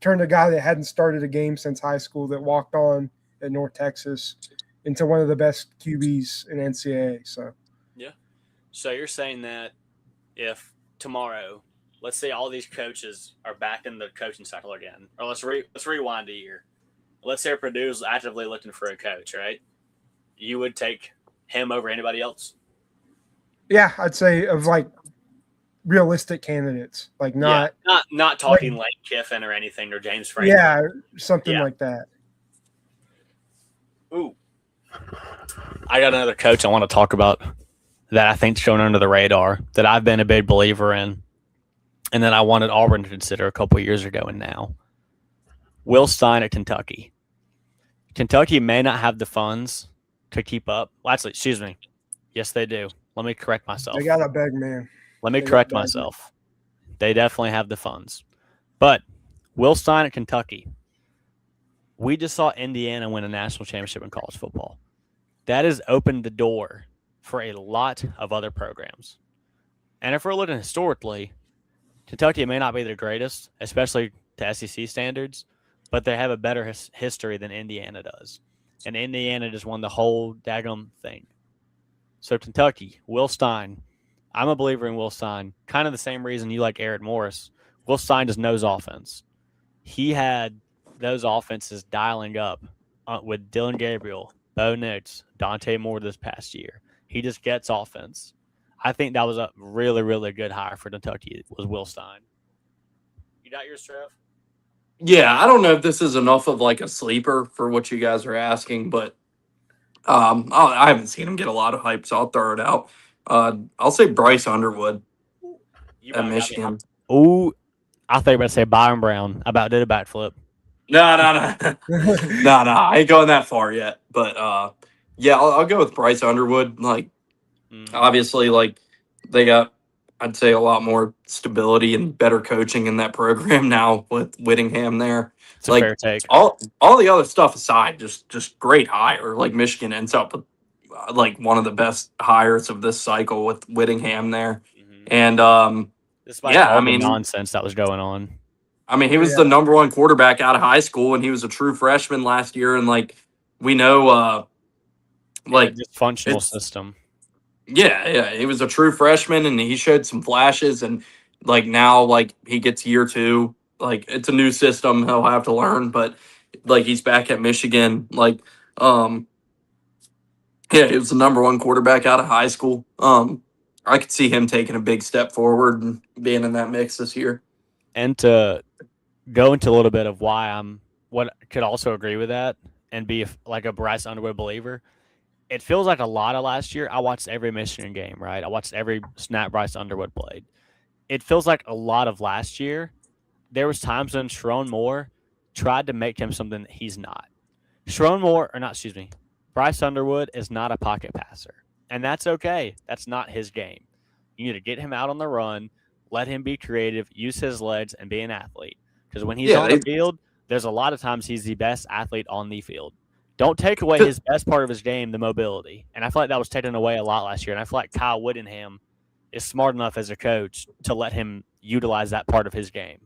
turned a guy that hadn't started a game since high school that walked on at North Texas into one of the best QBs in NCAA. So, yeah. So you're saying that if tomorrow, let's say all these coaches are back in the coaching cycle again, or let's rewind a year. Let's say Purdue's actively looking for a coach, right? You would take him over anybody else? Yeah, I'd say of like realistic candidates, like not talking like Lane Kiffin or anything or James Franklin. Yeah, something like that. Ooh, I got another coach I want to talk about that I think's going under the radar that I've been a big believer in, and that I wanted Auburn to consider a couple years ago. And now, Will Stein at Kentucky. Kentucky may not have the funds to keep up. Well, actually, excuse me. Yes, they do. Let me correct myself. They got a big man. Let me correct myself. They definitely have the funds. But Will Stein at Kentucky. We just saw Indiana win a national championship in college football. That has opened the door for a lot of other programs. And if we're looking historically, Kentucky may not be the greatest, especially to SEC standards, but they have a better history than Indiana does. And Indiana just won the whole daggum thing. So Kentucky, Will Stein. I'm a believer in Will Stein. Kind of the same reason you like Eric Morris. Will Stein just knows offense. He had those offenses dialing up with Dylan Gabriel, Bo Nix, Dante Moore this past year. He just gets offense. I think that was a really, really good hire for Kentucky. Was Will Stein. You got yours, Trev? Yeah, I don't know if this is enough of like a sleeper for what you guys are asking, but I haven't seen him get a lot of hype, so I'll throw it out. I'll say Bryce Underwood at Michigan. Oh, I thought you were about to say Byron Brown. I about did a backflip. No. I ain't going that far yet. But yeah, I'll go with Bryce Underwood. Like, obviously, like they got, I'd say, a lot more stability and better coaching in that program now with Whittingham there. It's a fair take. All the other stuff aside, just great hire. Like Michigan ends up with like one of the best hires of this cycle with Whittingham there. And despite all the nonsense that was going on. I mean, he was the number one quarterback out of high school, and he was a true freshman last year. And like we know, like dysfunctional system. Yeah, he was a true freshman, and he showed some flashes. And like now, like he gets year two. Like it's a new system he'll have to learn, but like he's back at Michigan. Like, yeah, he was the number one quarterback out of high school. I could see him taking a big step forward and being in that mix this year. And to go into a little bit of why I'm what could also agree with that and be like a Bryce Underwood believer. It feels like a lot of last year. I watched every Michigan game, right? I watched every snap Bryce Underwood played. It feels like a lot of last year. There was times when Sharon Moore tried to make him something that he's not. Bryce Underwood is not a pocket passer. And that's okay. That's not his game. You need to get him out on the run, let him be creative, use his legs, and be an athlete. Because when he's on the field, there's a lot of times he's the best athlete on the field. Don't take away his best part of his game, the mobility. And I feel like that was taken away a lot last year. And I feel like Kyle Whittingham is smart enough as a coach to let him utilize that part of his game.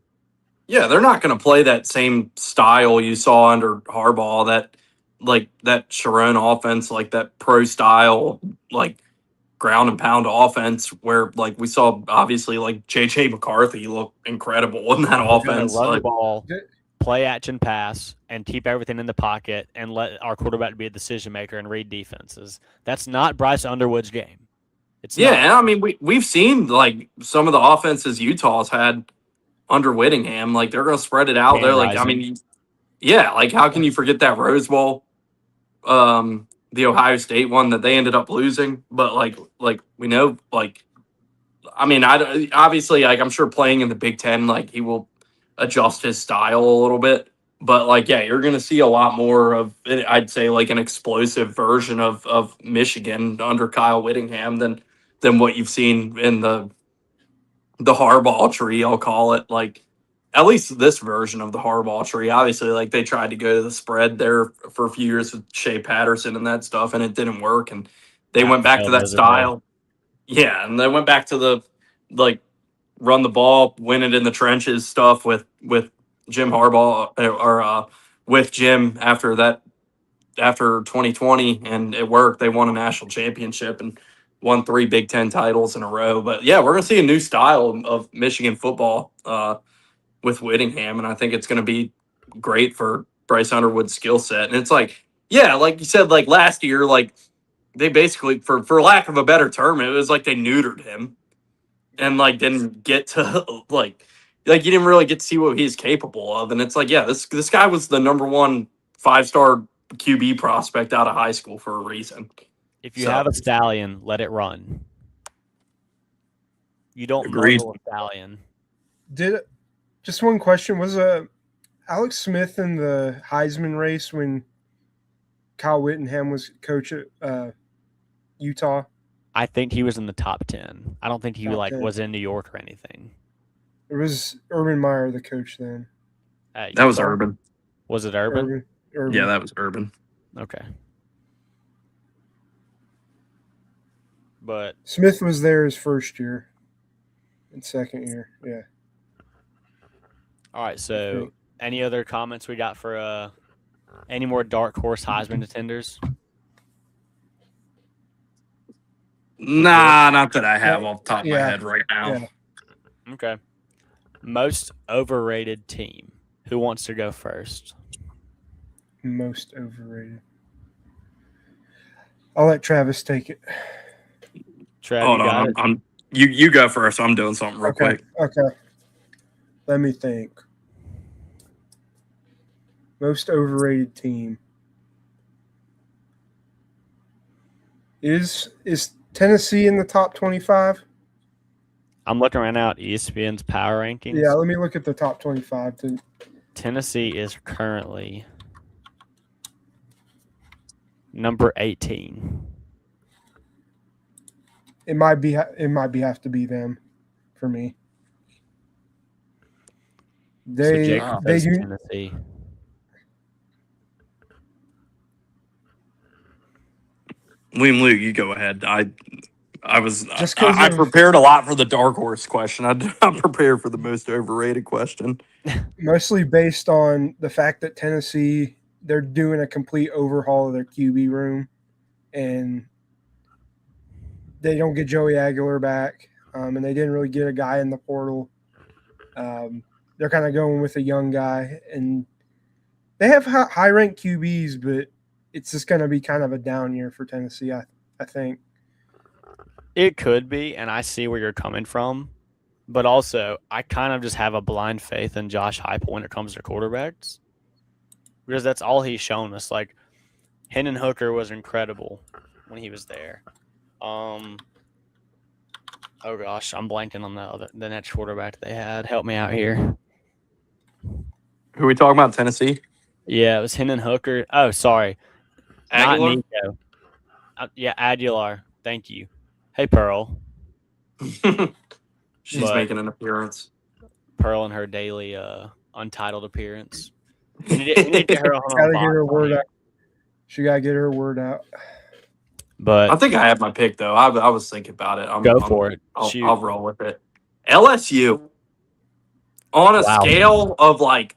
Yeah, they're not going to play that same style you saw under Harbaugh that like that Sharon offense, like that pro style, like ground and pound offense where like we saw obviously like JJ McCarthy look incredible in that We're gonna offense. run the Like, ball, play action pass, and keep everything in the pocket, and let our quarterback be a decision maker and read defenses. That's not Bryce Underwood's game. It's yeah, not. and I mean we've seen like some of the offenses Utah's had under Whittingham. Like they're gonna spread it out. They're like, I mean, yeah, like how can you forget that Rose Bowl? The Ohio State one that they ended up losing, but like we know, like I mean, obviously like I'm sure playing in the Big Ten, like he will adjust his style a little bit, but like yeah, you're gonna see a lot more of I'd say like an explosive version of Michigan under Kyle Whittingham than what you've seen in the Harbaugh tree. I'll call it like. At least this version of the Harbaugh tree, obviously, like they tried to go to the spread there for a few years with Shea Patterson and that stuff, and it didn't work. And they went back to that style. Yeah, and they went back to the like run the ball, win it in the trenches stuff with Jim Harbaugh or with Jim after 2020, and it worked. They won a national championship and won 3 Big Ten titles in a row. But yeah, we're gonna see a new style of Michigan football. With Whittingham, and I think it's going to be great for Bryce Underwood's skill set. And it's like, yeah, like you said, like last year, like they basically, for lack of a better term, it was like they neutered him and like didn't get to like you didn't really get to see what he's capable of. And it's like, yeah, this guy was the number 1 5-star QB prospect out of high school for a reason. If you have a stallion, let it run. You don't muzzle a stallion. Just one question. Was Alex Smith in the Heisman race when Kyle Whittingham was coach at Utah? I think he was in the top 10. I don't think he was in New York or anything. It was Urban Meyer, the coach then. That was Urban. Was it Urban? Urban? Yeah, that was Urban. Okay. But Smith was there his first year and second year. Yeah. All right, so any other comments we got for any more dark horse Heisman contenders? Nah, not that I have off the top of my head right now. Yeah. Okay. Most overrated team. Who wants to go first? Most overrated. I'll let Travis take it. Travis, you go first. I'm doing something real quick. Okay. Let me think. Most overrated team. Is Tennessee in the top 25? I'm looking right now at ESPN's power rankings. Yeah, let me look at the top 25. Tennessee is currently number 18. It might have to be them for me. They do Tennessee. William Luke, you go ahead. I prepared a lot for the dark horse question. I did not prepare for the most overrated question. Mostly based on the fact that Tennessee, they're doing a complete overhaul of their QB room, and they don't get Joey Aguilar back, and they didn't really get a guy in the portal. They're kind of going with a young guy, and they have high-ranked QBs, but it's just going to be kind of a down year for Tennessee, I think. It could be, and I see where you're coming from, but also I kind of just have a blind faith in Josh Heupel when it comes to quarterbacks, because that's all he's shown us. Like, Hendon Hooker was incredible when he was there. Oh gosh, I'm blanking on the next quarterback they had. Help me out here. Who are we talking about? Tennessee? Yeah, it was Hendon Hooker. Oh, sorry. Aguilar? Not Nico. Aguilar. Thank you. Hey, Pearl. She's making an appearance. Pearl in her daily Untitled appearance. We need to get her on gotta get her word out. She got to get her word out. But I think I have my pick, though. I was thinking about it. Go for it. I'll roll with it. LSU. On a scale of, like,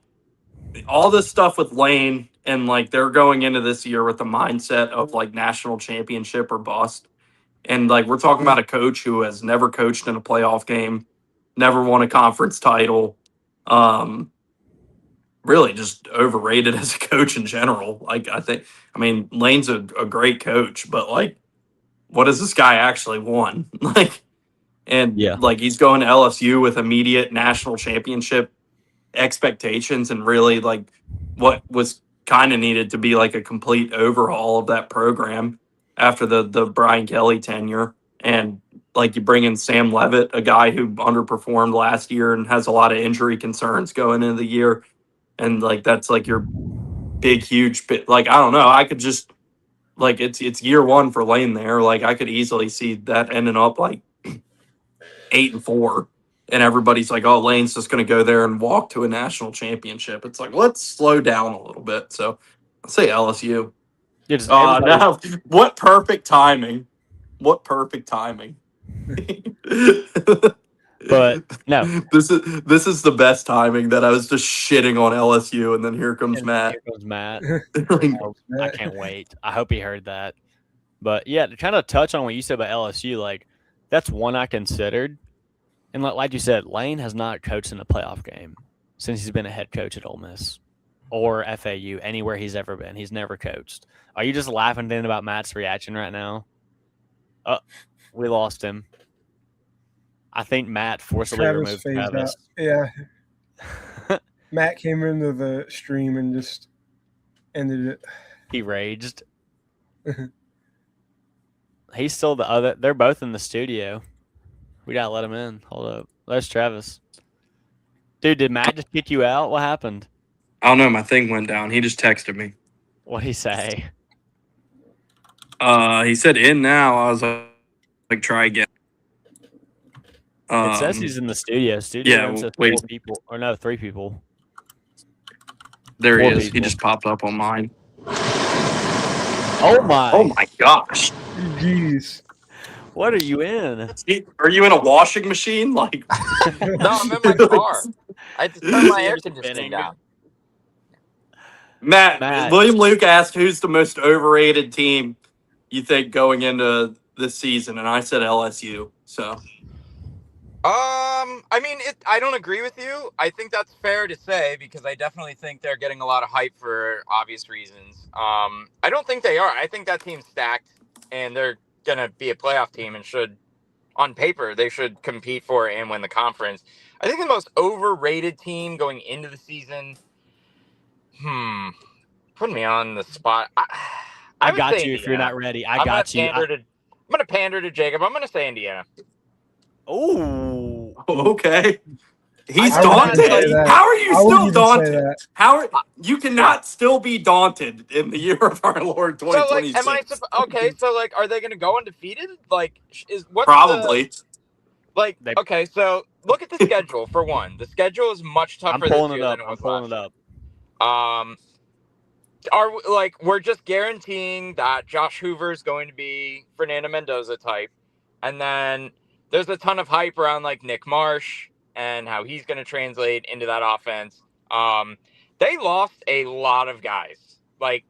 all this stuff with Lane and like they're going into this year with the mindset of like national championship or bust. And like we're talking about a coach who has never coached in a playoff game, never won a conference title, really just overrated as a coach in general. Like I mean, Lane's a great coach, but like, what has this guy actually won? Like, and like he's going to LSU with immediate national championship expectations, and really like what was kind of needed to be like a complete overhaul of that program after the Brian Kelly tenure. And like you bring in Sam Levitt, a guy who underperformed last year and has a lot of injury concerns going into the year. And like that's like your big, huge bit. Like, I don't know. I could just like it's year one for Lane there. Like I could easily see that ending up like 8-4. And everybody's like, oh, Lane's just going to go there and walk to a national championship. It's like, let's slow down a little bit. So I'll say LSU. Now, what perfect timing. What perfect timing. But no. This is the best timing that I was just shitting on LSU, and then here comes Matt. Here comes Matt. I can't wait. I hope he heard that. But yeah, to kind of touch on what you said about LSU, like that's one I considered. And like you said, Lane has not coached in a playoff game since he's been a head coach at Ole Miss or FAU, anywhere he's ever been. He's never coached. Are you just laughing then about Matt's reaction right now? Oh, we lost him. I think Matt forcibly removed Travis. Yeah. Matt came into the stream and just ended it. He raged. He's still the other. They're both in the studio. We gotta let him in. Hold up. There's Travis. Dude, did Matt just kick you out? What happened? I don't know. My thing went down. He just texted me. What'd he say? He said in now. I was like try again. It says he's in the studio. Says 4 people. Or no, 3 people. There he is. People. He just popped up on mine. Oh my gosh. Jeez. What are you in? Are you in a washing machine? Like no, I'm in my car. I just turned my air conditioning down. Matt, William Luke asked who's the most overrated team you think going into this season, and I said LSU. So I mean, I don't agree with you. I think that's fair to say because I definitely think they're getting a lot of hype for obvious reasons. I don't think they are. I think that team's stacked, and they're going to be a playoff team and should, on paper, they should compete for and win the conference. I think the most overrated team going into the season, putting me on the spot. I got you Indiana. If you're not ready. I got you. I'm going to pander to Jacob. I'm going to say Indiana. Oh, okay. He's daunted. How are you still daunted? You cannot still be daunted in the year of our Lord 2026? So, like, okay? So, like, are they going to go undefeated? Like, probably? Okay. So, look at the schedule for one. The schedule is much tougher this year than it was last year. We're just guaranteeing that Josh Hoover is going to be Fernando Mendoza type, and then there's a ton of hype around like Nick Marsh and how he's going to translate into that offense. They lost a lot of guys. Like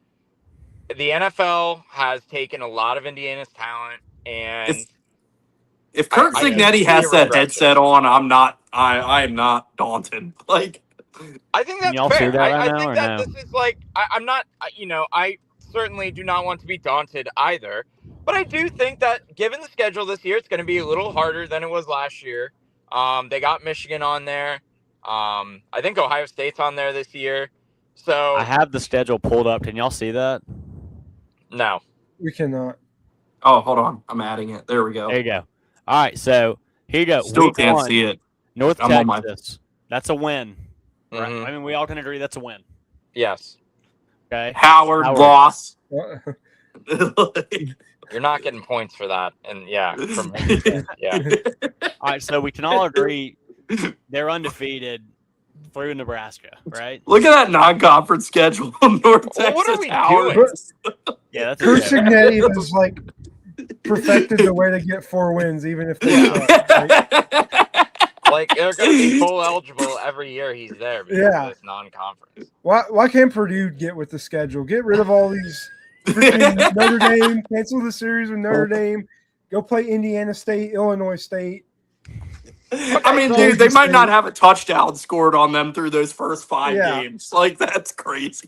the NFL has taken a lot of Indiana's talent, and if Kirk Cignetti has that headset on, I am not daunted. Like I think that's fair. I think that this is like I'm not. I certainly do not want to be daunted either. But I do think that given the schedule this year, it's going to be a little harder than it was last year. They got Michigan on there. I think Ohio State's on there this year. So I have the schedule pulled up. Can y'all see that? No. We cannot. Oh, hold on. I'm adding it. There we go. There you go. All right, so here you go. Still can't see it. North Texas. That's a win. Mm-hmm. Right? I mean, we all can agree that's a win. Yes. Okay. Howard. loss. You're not getting points for that. And yeah. Yeah. All right, so we can all agree they're undefeated through Nebraska, right? Look at that non-conference schedule. North Texas. What are we doing? Yeah, that's Kirk Cignetti has like perfected the way to get 4 wins, even if they suck. Like they're going be bowl eligible every year he's there because of this non-conference. Why can't Purdue get with the schedule? Get rid of all these freaking Notre Dame. Cancel the series with Notre Dame. Go play Indiana State, Illinois State. Okay, I mean, dude, they might not have a touchdown scored on them through those first 5 games. Like, that's crazy.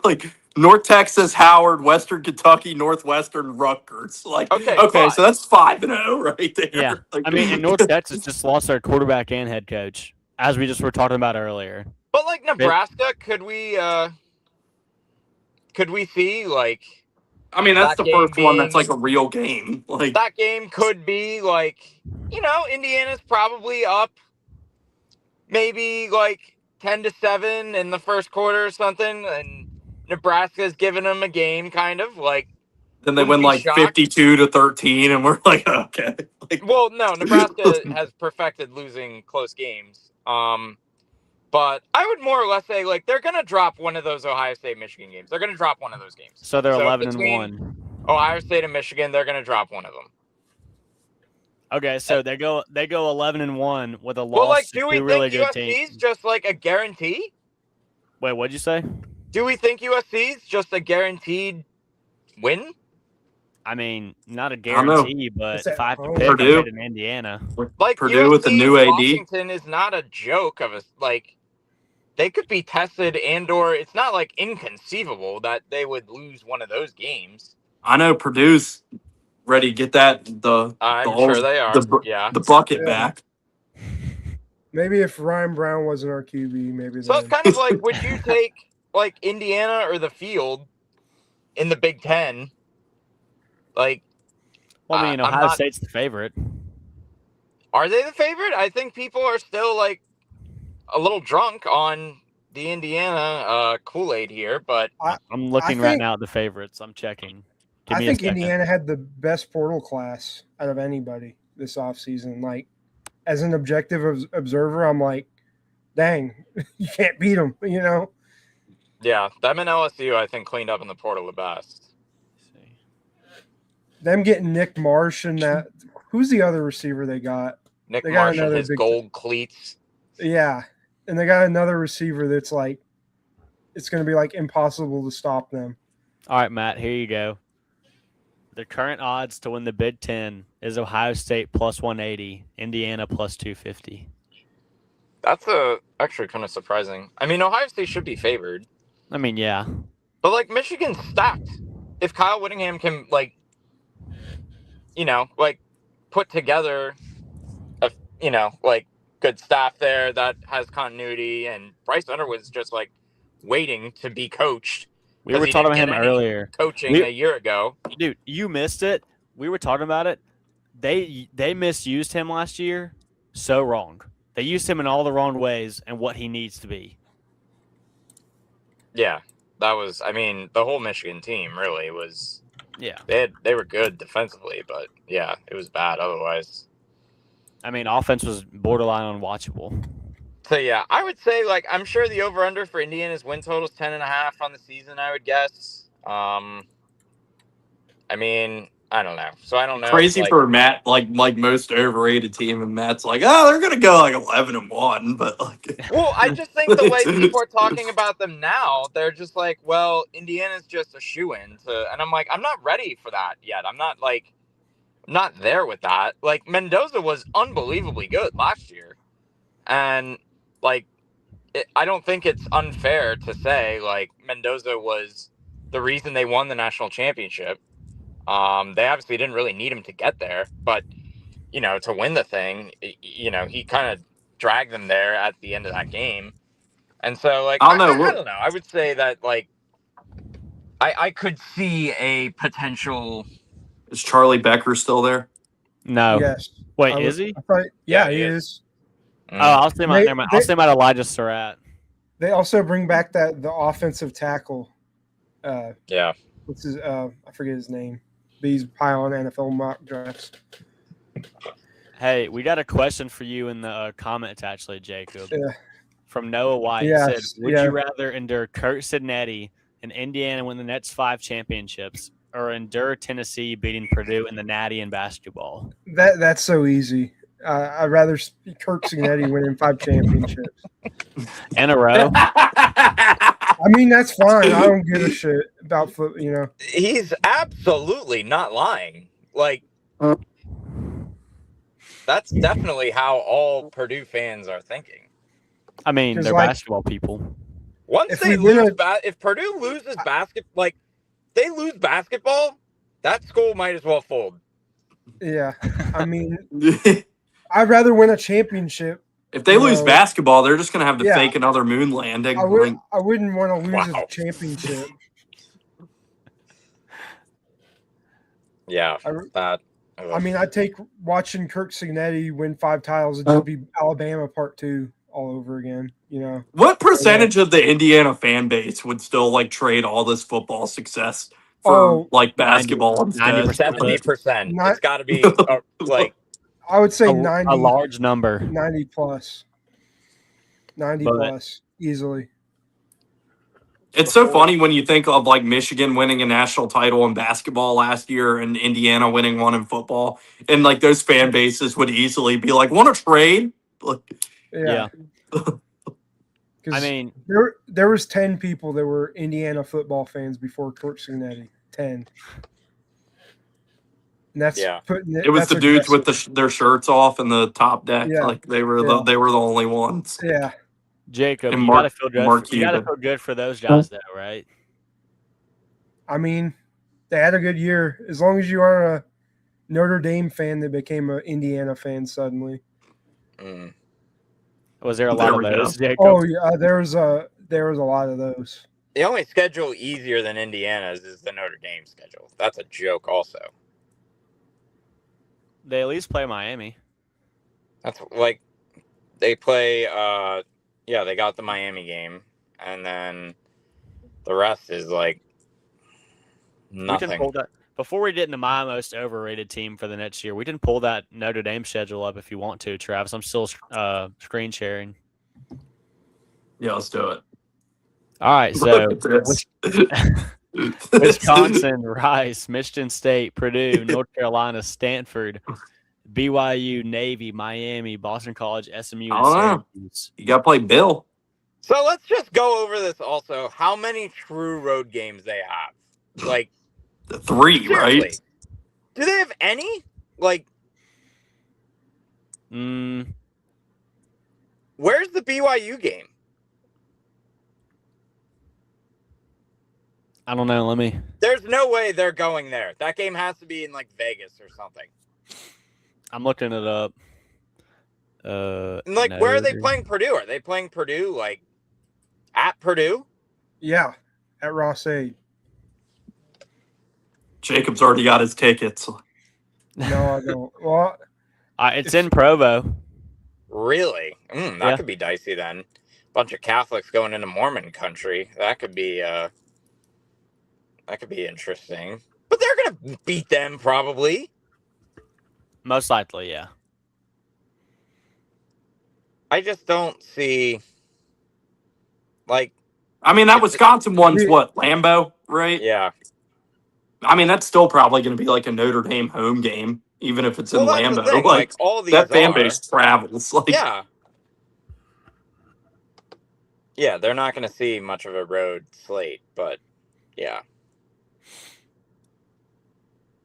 Like, North Texas, Howard, Western Kentucky, Northwestern, Rutgers. Like, okay, so that's 5-0 right there. Yeah, like, I mean, and North Texas just lost their quarterback and head coach, as we just were talking about earlier. But like Nebraska, could we see like? I mean, that's the first one that's like a real game. Like that game could be like, Indiana's probably up maybe like 10-7 in the first quarter or something, and Nebraska's giving them a game, kind of like. Then they win like 52-13, and we're like, okay. Like, well, no, Nebraska has perfected losing close games. But I would more or less say, like, they're going to drop one of those Ohio State-Michigan games. They're going to drop one of those games. So they're 11-1. Ohio State and Michigan, they're going to drop one of them. Okay, so they go 11-1 with a loss. Well, like, do we really think USC's just like a guarantee? Wait, what'd you say? Do we think USC's just a guaranteed win? I mean, not a guarantee, but if I have to pick, Purdue in Indiana. Like Purdue USC, with the new AD. Washington is not a joke of a like. They could be tested, and/or it's not like inconceivable that they would lose one of those games. I know Purdue's ready to get I'm sure they are. The bucket back. Maybe if Ryan Brown wasn't our QB, maybe. So it's kind of like, would you take like Indiana or the field in the Big Ten? Like, well, I mean, Ohio State's the favorite. Are they the favorite? I think people are still like a little drunk on the Indiana Kool-Aid here, but I'm looking right now at the favorites. I'm checking. I think Indiana had the best portal class out of anybody this offseason. Like, as an objective observer, I'm like, dang, you can't beat them, Yeah, them and LSU, I think, cleaned up in the portal the best. Them getting Nick Marsh and that. Who's the other receiver they got? Nick Marsh and his gold cleats. Yeah. And they got another receiver that's like, it's going to be like impossible to stop them. All right, Matt, here you go. The current odds to win the Big Ten is Ohio State plus 180, Indiana plus 250. That's actually kind of surprising. I mean, Ohio State should be favored. I mean, yeah. But, like, Michigan's stacked. If Kyle Whittingham can, put together good staff there that has continuity, and Bryce Underwood's just waiting to be coached. We were talking about him earlier. Coaching a year ago. Dude, you missed it. We were talking about it. They misused him last year so wrong. They used him in all the wrong ways and what he needs to be. Yeah. That was, the whole Michigan team really was. Yeah. They were good defensively, but yeah, it was bad otherwise. Offense was borderline unwatchable. So yeah, I would say I'm sure the over/under for Indiana's win total is 10.5 on the season. I would guess. I don't know. So I don't know. Crazy for Matt, like most overrated team, and Matt's like, oh, they're gonna go 11-1, but Well, I just think the way people are talking about them now, they're just like, well, Indiana's just a shoo-in to, and I'm like, I'm not ready for that yet. I'm not there with that. Mendoza was unbelievably good last year, and I don't think it's unfair to say Mendoza was the reason they won the national championship. They obviously didn't really need him to get there, but to win the thing, he kind of dragged them there at the end of that game. And so I don't know. I would say that I could see a potential. Is Charlie Becker still there? No. Yes. Wait, is he? Yeah, he is. Oh, I'll say about Elijah Surratt. They also bring back the offensive tackle. Yeah. What's his? I forget his name. But he's high on NFL mock drafts. Hey, we got a question for you in the comment actually, Jacob. Yeah. From Noah White. Yes, He said, would you rather endure Kurt Sidnetti and Indiana win the next 5 championships, or endure Tennessee beating Purdue in the Natty in basketball? That's so easy. I'd rather Kirk Cincinnati winning 5 championships in a row. I mean, that's fine. I don't give a shit about football. He's absolutely not lying. Like, that's definitely how all Purdue fans are thinking. I mean, they're basketball people. Once they lose, if Purdue loses basketball, they lose basketball, that school might as well fold. Yeah, I mean, I'd rather win a championship. If they lose basketball, they're just going to have to fake another moon landing. I wouldn't want to lose a championship. Yeah, I mean, I'd take watching Kirk Cincinnati win 5 titles and just be Alabama Part 2 all over again. What percentage of the Indiana fan base would still trade all this football success for basketball instead? 70%. It's got to be I would say 90. A large number. 90 plus. 90 plus easily. It's so funny when you think of Michigan winning a national title in basketball last year and Indiana winning one in football, and those fan bases would easily be want to trade. Yeah. I mean, there was 10 people that were Indiana football fans before Kirk Cincinnati. 10. And that's putting it. It was the dudes with their shirts off and the top deck. Yeah. They were the only ones. Yeah. Jacob, you gotta feel good. You gotta feel good for those guys, though, right? I mean, they had a good year. As long as you are a Notre Dame fan that became an Indiana fan suddenly. Was there a lot of those, Jacob? Oh yeah, there was a lot of those. The only schedule easier than Indiana's is the Notre Dame schedule. That's a joke, also. They at least play Miami. That's they play. They got the Miami game, and then the rest is nothing. We can pull that before we get into my most overrated team for the next year. We can pull that Notre Dame schedule up if you want to, Travis. I'm still screen sharing. Yeah, let's do it. All right, so Wisconsin, Rice, Michigan State, Purdue, North Carolina, Stanford, BYU, Navy, Miami, Boston College, SMU, and Syracuse. You got to play Bill. So let's just go over this also. How many true road games they have? 3, seriously, right? Do they have any? Where's the BYU game? I don't know. There's no way they're going there. That game has to be in Vegas or something. I'm looking it up. Where are they playing Purdue? Are they playing Purdue at Purdue? Yeah, at Ross 8. Jacob's already got his tickets. No, I don't. Well, it's in Provo. Really? That could be dicey then. Bunch of Catholics going into Mormon country. That could be interesting. But they're gonna beat them probably. Most likely, yeah. I just don't see I mean, that Wisconsin one's what, Lambeau, right? Yeah. I mean, that's still probably going to be a Notre Dame home game, even if it's in Lambeau. All these that fan base travels. Yeah. Yeah, they're not going to see much of a road slate, but yeah.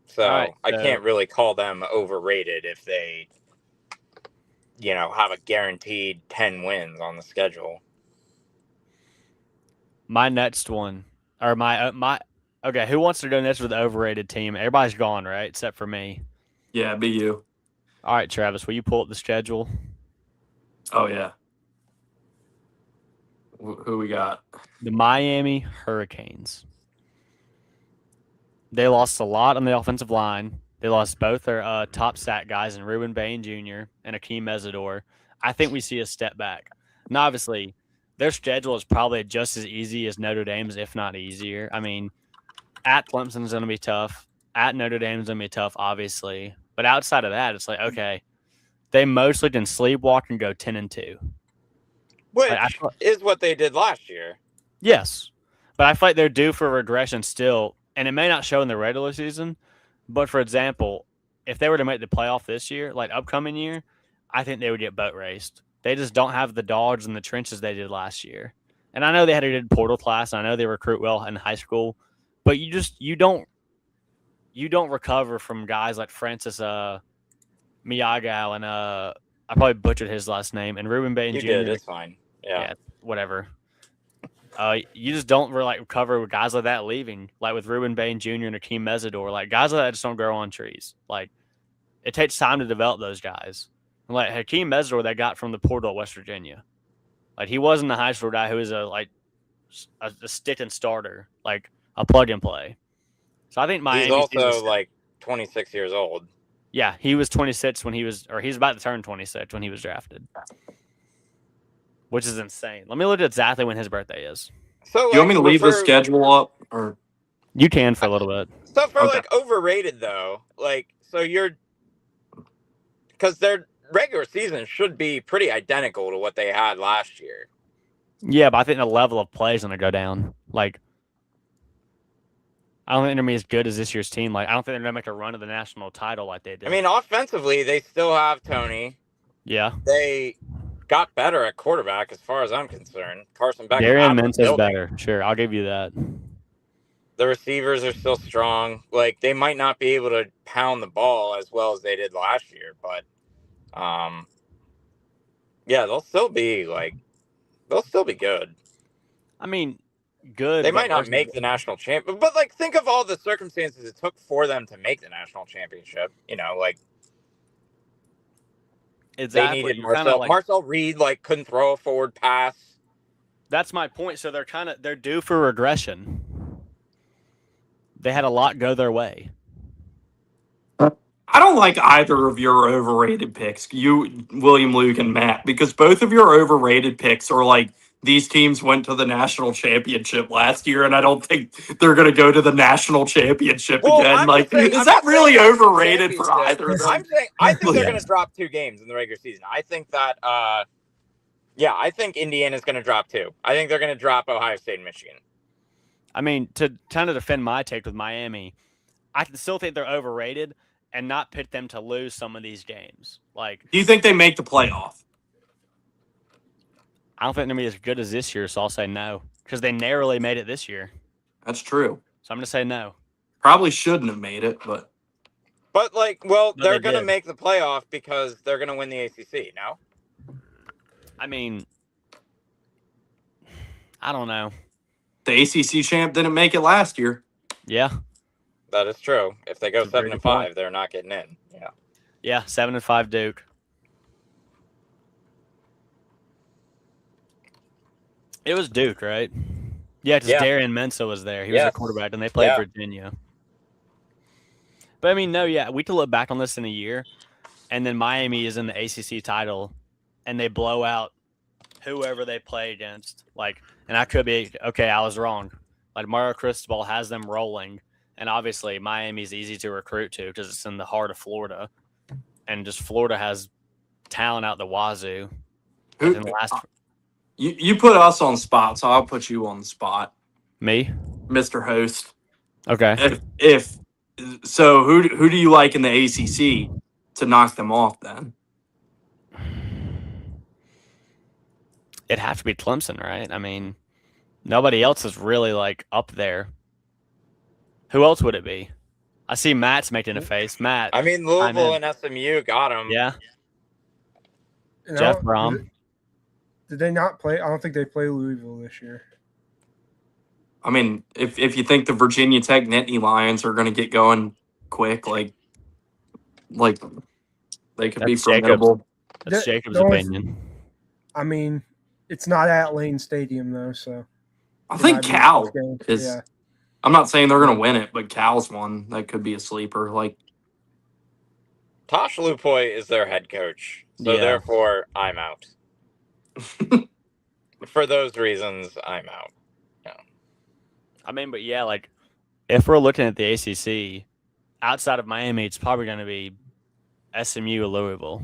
So I can't really call them overrated if they, have a guaranteed 10 wins on the schedule. My next one, or okay, who wants to go next with the overrated team? Everybody's gone, right? Except for me. Yeah, be you. All right, Travis, will you pull up the schedule? Oh, yeah. Who we got? The Miami Hurricanes. They lost a lot on the offensive line. They lost both their top sack guys in Ruben Bain Jr. and Akeem Mesidor. I think we see a step back. Now, obviously, their schedule is probably just as easy as Notre Dame's, if not easier. I mean, at Clemson's going to be tough. At Notre Dame's going to be tough, obviously. But outside of that, it's okay, they mostly can sleepwalk and go 10-2. Which is what they did last year. Yes. But I feel like they're due for regression still. And it may not show in the regular season. But, for example, if they were to make the playoff this year, upcoming year, I think they would get boat raced. They just don't have the dogs in the trenches they did last year. And I know they had a good portal class. And I know they recruit well in high school, but you don't recover from guys like Francis Miyagao and I probably butchered his last name, and Ruben Bain Jr. You did. It's fine. Yeah, whatever. You just don't really recover with guys like that leaving, like with Ruben Bain Jr. and Akeem Mesidor. Like guys like that just don't grow on trees. Like it takes time to develop those guys. Like Hakeem Mesidor, they got from the portal at West Virginia. Like he wasn't a high school guy who was a stick and starter, like a plug and play. So I think Miami. He's also like 26 years old. Yeah, he was 26 when he was about to turn 26 when he was drafted, which is insane. Let me look at exactly when his birthday is. So, like, you want me to leave the schedule up, or you can for a little bit? So for like overrated though, like because their regular season should be pretty identical to what they had last year. Yeah, but I think the level of play is going to go down. Like, I don't think they're going to be as good as this year's team. Like, I don't think they're going to make a run of the national title like they did. I mean, offensively, they still have Tony. Yeah. They got better at quarterback, as far as I'm concerned. Carson Beck. Darian Mintz is better. Sure, I'll give you that. The receivers are still strong. Like, they might not be able to pound the ball as well as they did last year, but yeah, they'll still be good. I mean, good. They might not make the national champion, but like, think of all the circumstances it took for them to make the national championship. You know, like exactly. They needed Marcel Reed, like, couldn't throw a forward pass. That's my point. So they're due for regression. They had a lot go their way. I don't like either of your overrated picks, you, William, Luke, and Matt, because both of your overrated picks are like, these teams went to the national championship last year, and I don't think they're going to go to the national championship again. Is that really overrated for either of them? I think they're going to drop 2 games in the regular season. I think that, I think Indiana's going to drop 2. I think they're going to drop Ohio State and Michigan. I mean, to kind of defend my take with Miami, I can still think they're overrated and not pick them to lose some of these games. Like, do you think they make the playoff? I don't think they're going to be as good as this year, so I'll say no. Because they narrowly made it this year. That's true. So I'm going to say no. Probably shouldn't have made it, but... But, like, well, they're going to make the playoff because they're going to win the ACC, no? I mean, I don't know. The ACC champ didn't make it last year. Yeah. That is true. If they go 7-5, they're not getting in. Yeah. Yeah, 7-5 Duke. It was Duke, right? Yeah, because Darian Mensah was there. He was a quarterback, and they played Virginia. But, I mean, no, we could look back on this in a year, and then Miami is in the ACC title, and they blow out whoever they play against. Like, and I could be, okay, I was wrong. Like, Mario Cristobal has them rolling, and obviously Miami's easy to recruit to because it's in the heart of Florida, and just Florida has talent out the wazoo. You put us on spot, so I'll put you on the spot. Me? Mr. Host. Okay. So who do you like in the ACC to knock them off then? It'd have to be Clemson, right? I mean, nobody else is really like up there. Who else would it be? I see Matt's making a face. Matt. I mean, Louisville and SMU got him. Yeah. Jeff Brom. Did they not play? I don't think they play Louisville this year. I mean, if you think the Virginia Tech Nittany Lions are going to get going quick, like they could be formidable. That's Jacob's opinion. I mean, it's not at Lane Stadium though, so I think Cal is. Yeah. I'm not saying they're going to win it, but Cal's one that could be a sleeper. Like Tosh Lupoy is their head coach, so therefore I'm out. For those reasons, I'm out. Yeah. I mean, but like if we're looking at the ACC, outside of Miami, it's probably going to be SMU or Louisville.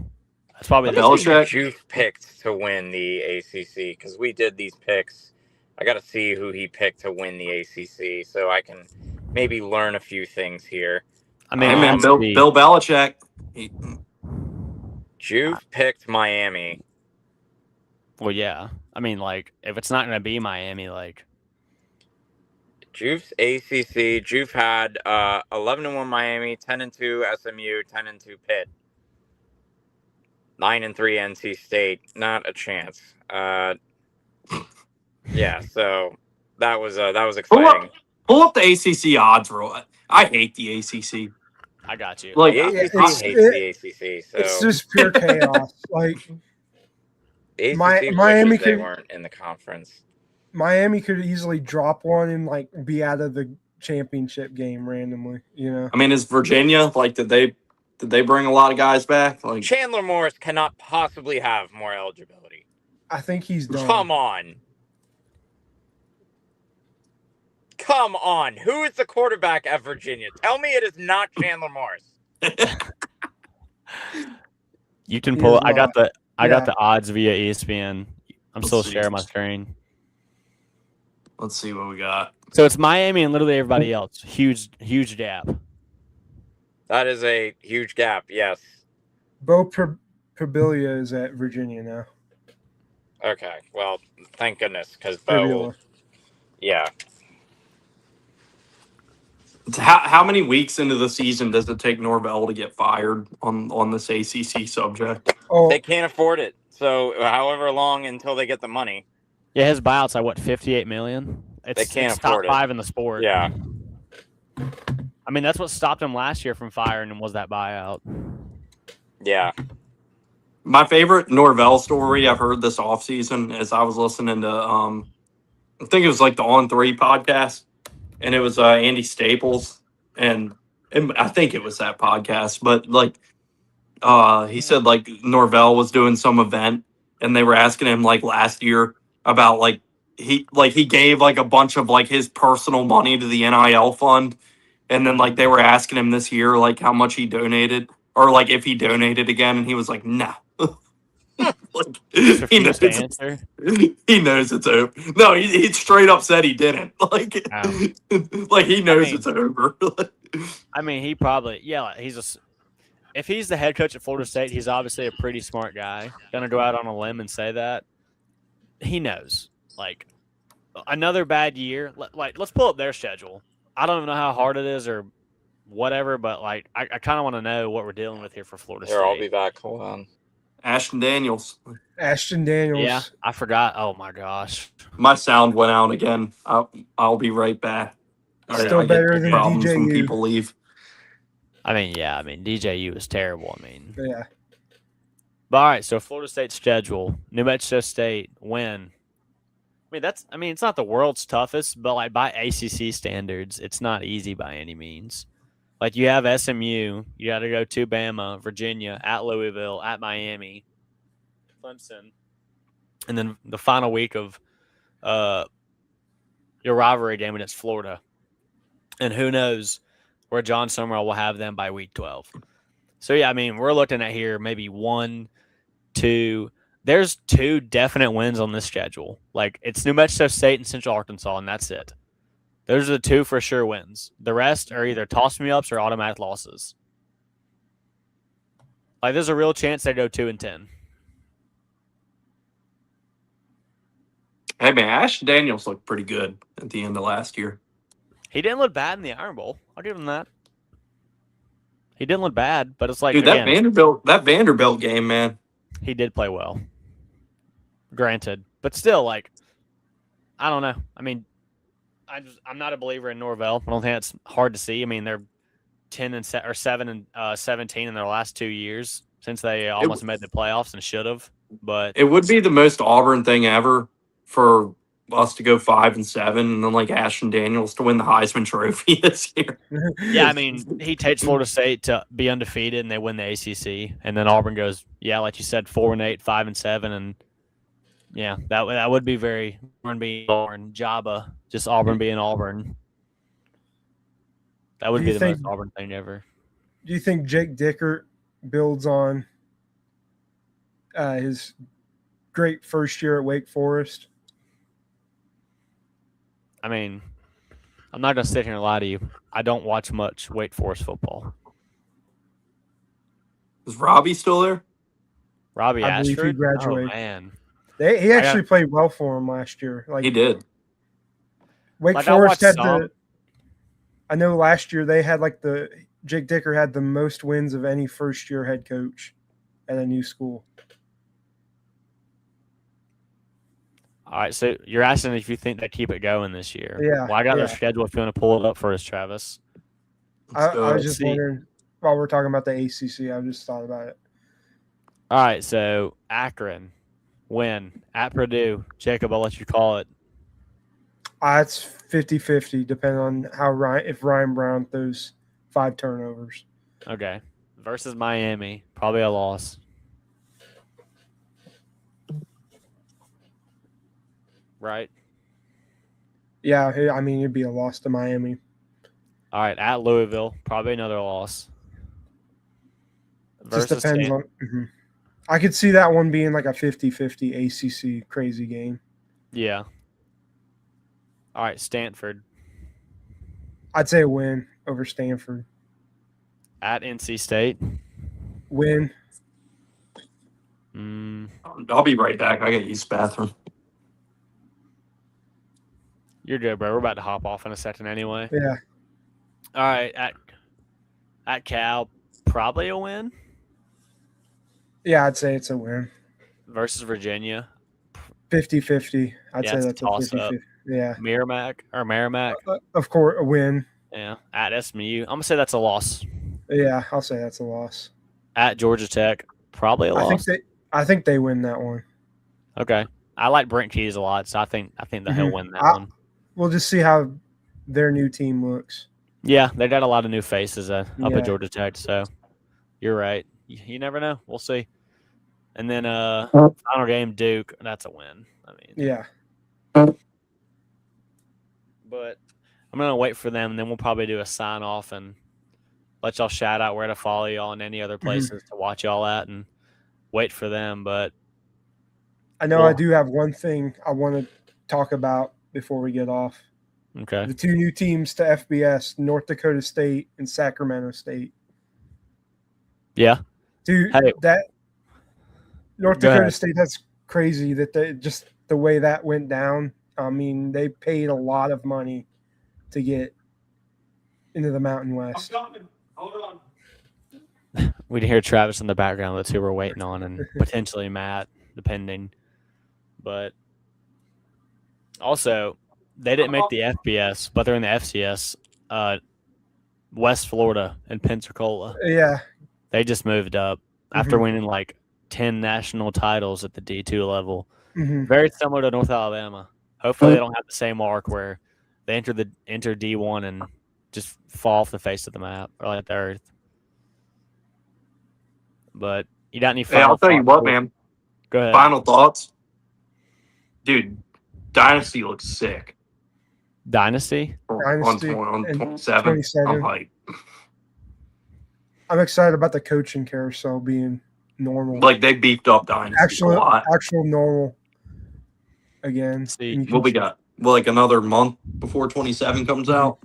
That's probably the Belichick. Juice picked to win the ACC because we did these picks. I got to see who he picked to win the ACC so I can maybe learn a few things here. I mean, Bill Belichick. Juve picked Miami. Well, yeah. I mean, like, if it's not going to be Miami, like, Juve's ACC. Juve had 11-1 Miami, 10-2 SMU, 10-2 Pitt, 9-3 NC State. Not a chance. Yeah, so that was exciting. Pull up the ACC odds roll. I hate the ACC. I got you. Like, The ACC hates the ACC, so it's just pure chaos. Like the ACC Miami wishes they could- weren't in the conference. Miami could easily drop one and like be out of the championship game randomly. You know, I mean, is Virginia like? Did they bring a lot of guys back? Like, Chandler Morris cannot possibly have more eligibility. I think he's done. Come on. Come on. Who is the quarterback at Virginia? Tell me it is not Chandler Morris. You can He pull is I got the Yeah. odds via ESPN. I'm Let's still see. sharing my screen. let's see what we got. So it's Miami and literally everybody else. Huge gap. That is a huge gap, yes. Bo Prabilia is at Virginia now. Okay, well, thank goodness, because Bo, Pribula. yeah. How many weeks into the season does it take Norvell to get fired on this ACC subject? Oh, They can't afford it. So however long until they get the money. Yeah, his buyout's like what, 58 million? They can't it's top afford it. 5 in the sport. Yeah. I mean, that's what stopped him last year from firing him was that buyout. Yeah. My favorite Norvell story I've heard this offseason is I was listening to I think it was like the On 3 podcast, and it was Andy Staples, and I think it was that podcast, but like he said like Norvell was doing some event and they were asking him like last year about like he gave like a bunch of like his personal money to the NIL fund, and then like they were asking him this year like how much he donated or like if he donated again, and he was like no. Like, he knows, to answer. he knows it's over. No, he straight up said he didn't. Like, like he knows it's over. I mean, he probably if he's the head coach at Florida State, he's obviously a pretty smart guy. Gonna go out on a limb and say that. He knows. Like, another bad year. Like, let's pull up their schedule. I don't even know how hard it is or whatever, but like, I kind of want to know what we're dealing with here for Florida State. Here, I'll be back. Hold on. Ashton Daniels. Yeah, I forgot. Oh my gosh. My sound went out again. I'll be right back. Still better than problems when DJU. people leave. I mean, yeah. I mean, DJU is terrible. I mean, Yeah. But all right. So Florida State's schedule: New Mexico State win. I mean, it's not the world's toughest, but like by ACC standards, it's not easy by any means. Like you have SMU, you got to go to Bama, Virginia, at Louisville, at Miami, Clemson, and then the final week of your rivalry game against Florida. And who knows where John Summerall will have them by week 12. So, yeah, I mean, we're looking at here maybe 1, 2. There's 2 definite wins on this schedule. Like, it's New Mexico State and Central Arkansas, and that's it. Those are the 2 for sure wins. The rest are either toss-me-ups or automatic losses. Like, there's a real chance they go 2-10. Hey man, Ashton Daniels looked pretty good at the end of last year. He didn't look bad in the Iron Bowl. I'll give him that. He didn't look bad, but it's like, dude, again, that Vanderbilt game, man. He did play well. Granted. But still, like, I don't know. I mean, I'm not a believer in Norvell. I don't think it's hard to see. I mean, they're 7 and 17 in their last 2 years since they almost made the playoffs and should have. But it would be the most Auburn thing ever for us to go 5-7 and then like Ashton Daniels to win the Heisman Trophy this year. Yeah, I mean, he takes Florida State to be undefeated and they win the ACC, and then Auburn goes, yeah, like you said, 4-8, 5-7, and yeah, that would be very Auburn being Auburn, Jabba, just Auburn being Auburn. That would be the most Auburn thing ever. Do you think Jake Dickert builds on his great first year at Wake Forest? I mean, I'm not going to sit here and lie to you. I don't watch much Wake Forest football. Is Robbie still there? Robbie I believe he Ashford? graduated. Oh, man. He actually played well for him last year. Like he did. Wake Forest had I know last year they had Jake Dicker had the most wins of any first-year head coach at a new school. All right, so you're asking if you think they keep it going this year. Yeah. Well, I got their schedule if you want to pull it up for us, Travis. I was just wondering, while we're talking about the ACC, I just thought about it. All right, so Akron, win. At Purdue, Jacob, I'll let you call it. It's 50-50, depending on if Ryan Brown throws 5 turnovers. Okay. Versus Miami, probably a loss. Right? Yeah, I mean, it'd be a loss to Miami. All right, at Louisville, probably another loss. Just depends on. I could see that one being like a 50-50 ACC crazy game. Yeah. All right, Stanford. I'd say a win over Stanford. At NC State. Win. I'll be right back. I got to use the bathroom. You're good, bro. We're about to hop off in a second anyway. Yeah. All right, at Cal, probably a win. Yeah, I'd say it's a win. Versus Virginia. 50-50. I'd say that's a 50-50. Yeah. Merrimack. Of course, a win. Yeah. At SMU. I'm going to say that's a loss. Yeah, I'll say that's a loss. At Georgia Tech, probably a loss. I think they win that one. Okay. I like Brent Keys a lot, so I think that he'll win that one. We'll just see how their new team looks. Yeah, they got a lot of new faces up at Georgia Tech, so you're right. You never know. We'll see. And then final game, Duke. That's a win. I mean, yeah. But I'm gonna wait for them, and then we'll probably do a sign off and let y'all shout out where to follow y'all and any other places to watch y'all at, and wait for them. But I know I do have one thing I want to talk about before we get off. Okay. The 2 new teams to FBS, North Dakota State and Sacramento State. Yeah. Dude, that North Dakota State, that's crazy that the way that went down. I mean, they paid a lot of money to get into the Mountain West. I'm coming. Hold on. We'd hear Travis in the background. That's who we're waiting on, and potentially Matt, depending. But also, they didn't make the FBS, but they're in the FCS. West Florida and Pensacola. Yeah. They just moved up after winning like 10 national titles at the D2 level. Very similar to North Alabama. Hopefully they don't have the same arc where they enter D1 and just fall off the face of the map or like the earth. But you got any final I'll tell you what, man. Go ahead. Final thoughts. Dude, Dynasty looks sick. Dynasty? On 27. I'm hyped. I'm excited about the coaching carousel being normal. Like they beefed up Dynasty a lot. Actual normal again. What we got? Well, like another month before 27 comes out?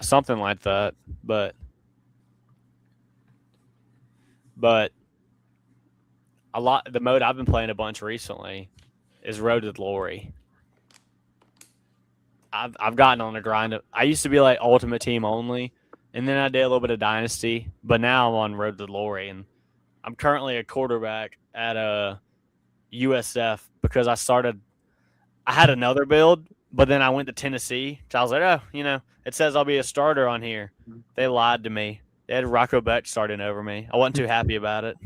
Something like that. But the mode I've been playing a bunch recently is Road to Glory. I've gotten on a grind. I used to be like Ultimate Team only, and then I did a little bit of Dynasty, but now I'm on Road to Glory, and I'm currently a quarterback at USF because I had another build, but then I went to Tennessee. So I was like, it says I'll be a starter on here. They lied to me. They had Rocco Beck starting over me. I wasn't too happy about it.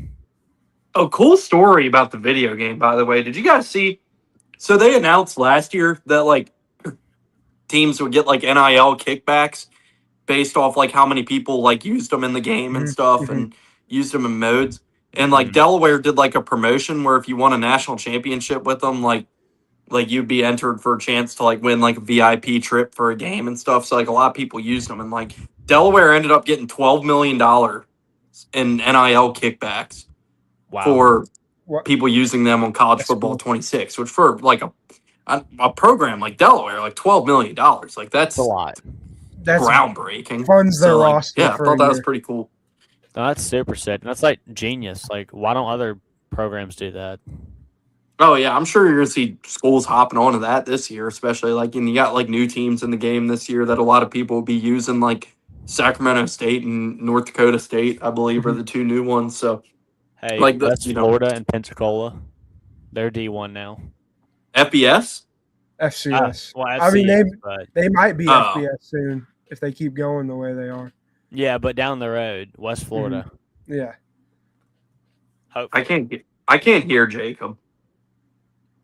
Oh, cool story about the video game, by the way. Did you guys see? So they announced last year that like teams would get like NIL kickbacks based off like how many people like used them in the game and stuff and used them in modes. And like Delaware did like a promotion where if you won a national championship with them, like you'd be entered for a chance to like win like a VIP trip for a game and stuff. So like a lot of people used them, and like Delaware ended up getting $12 million in NIL kickbacks for people using them on College Football 26, which for like a program like Delaware, like $12 million, like that's a lot. That's groundbreaking. Funds their roster. Yeah, I thought that was pretty cool. No, that's super sick. That's like genius. Like, why don't other programs do that. Oh yeah, I'm sure you're gonna see schools hopping onto that this year, especially like and you got like new teams in the game this year that a lot of people will be using, like Sacramento State and North Dakota State, I believe, are the two new ones. So Hey, like West Florida and Pensacola, they're D1 now. FBS? FCS. Well, FCS, I mean, but they might be Oh. FBS soon if they keep going the way they are. yeah, but down the road, West Florida. Yeah. Hopefully. I can't hear Jacob.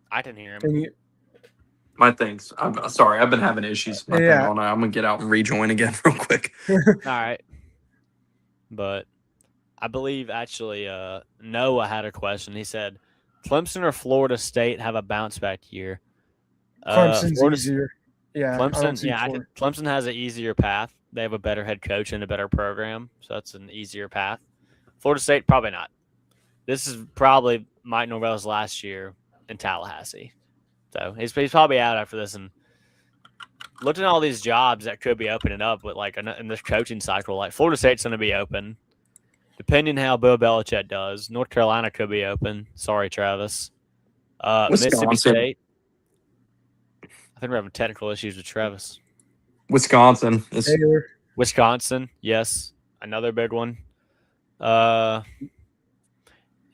I can hear him. Can you, My things. I'm sorry. I've been having issues with my thing all night. I'm gonna get out and rejoin again real quick. All right. But I believe actually Noah had a question. He said, Clemson or Florida State have a bounce back year? Clemson's easier. Yeah. Clemson has an easier path. They have a better head coach and a better program, so that's an easier path. Florida State, probably not. This is probably Mike Norvell's last year in Tallahassee. So he's probably out after this. And looking at all these jobs that could be opening up with like in this coaching cycle, like Florida State's going to be open. Depending how Bill Belichick does, North Carolina could be open. Sorry, Travis. Mississippi State. I think we're having technical issues with Travis. Wisconsin. Wisconsin, yes. Another big one. If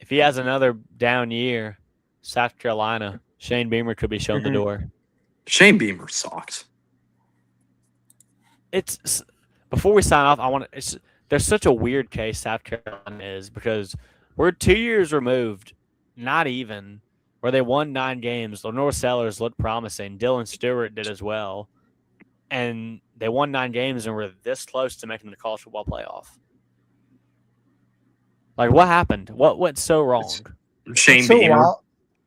he has another down year, South Carolina, Shane Beamer could be shown the door. Shane Beamer sucks. It's before we sign off, there's such a weird case South Carolina is because we're 2 years removed, not even, where they won 9 games. Lenore Sellers looked promising. Dylan Stewart did as well. And they won 9 games and were this close to making the college football playoff. Like, what happened? What's so wrong? Shane Beamer.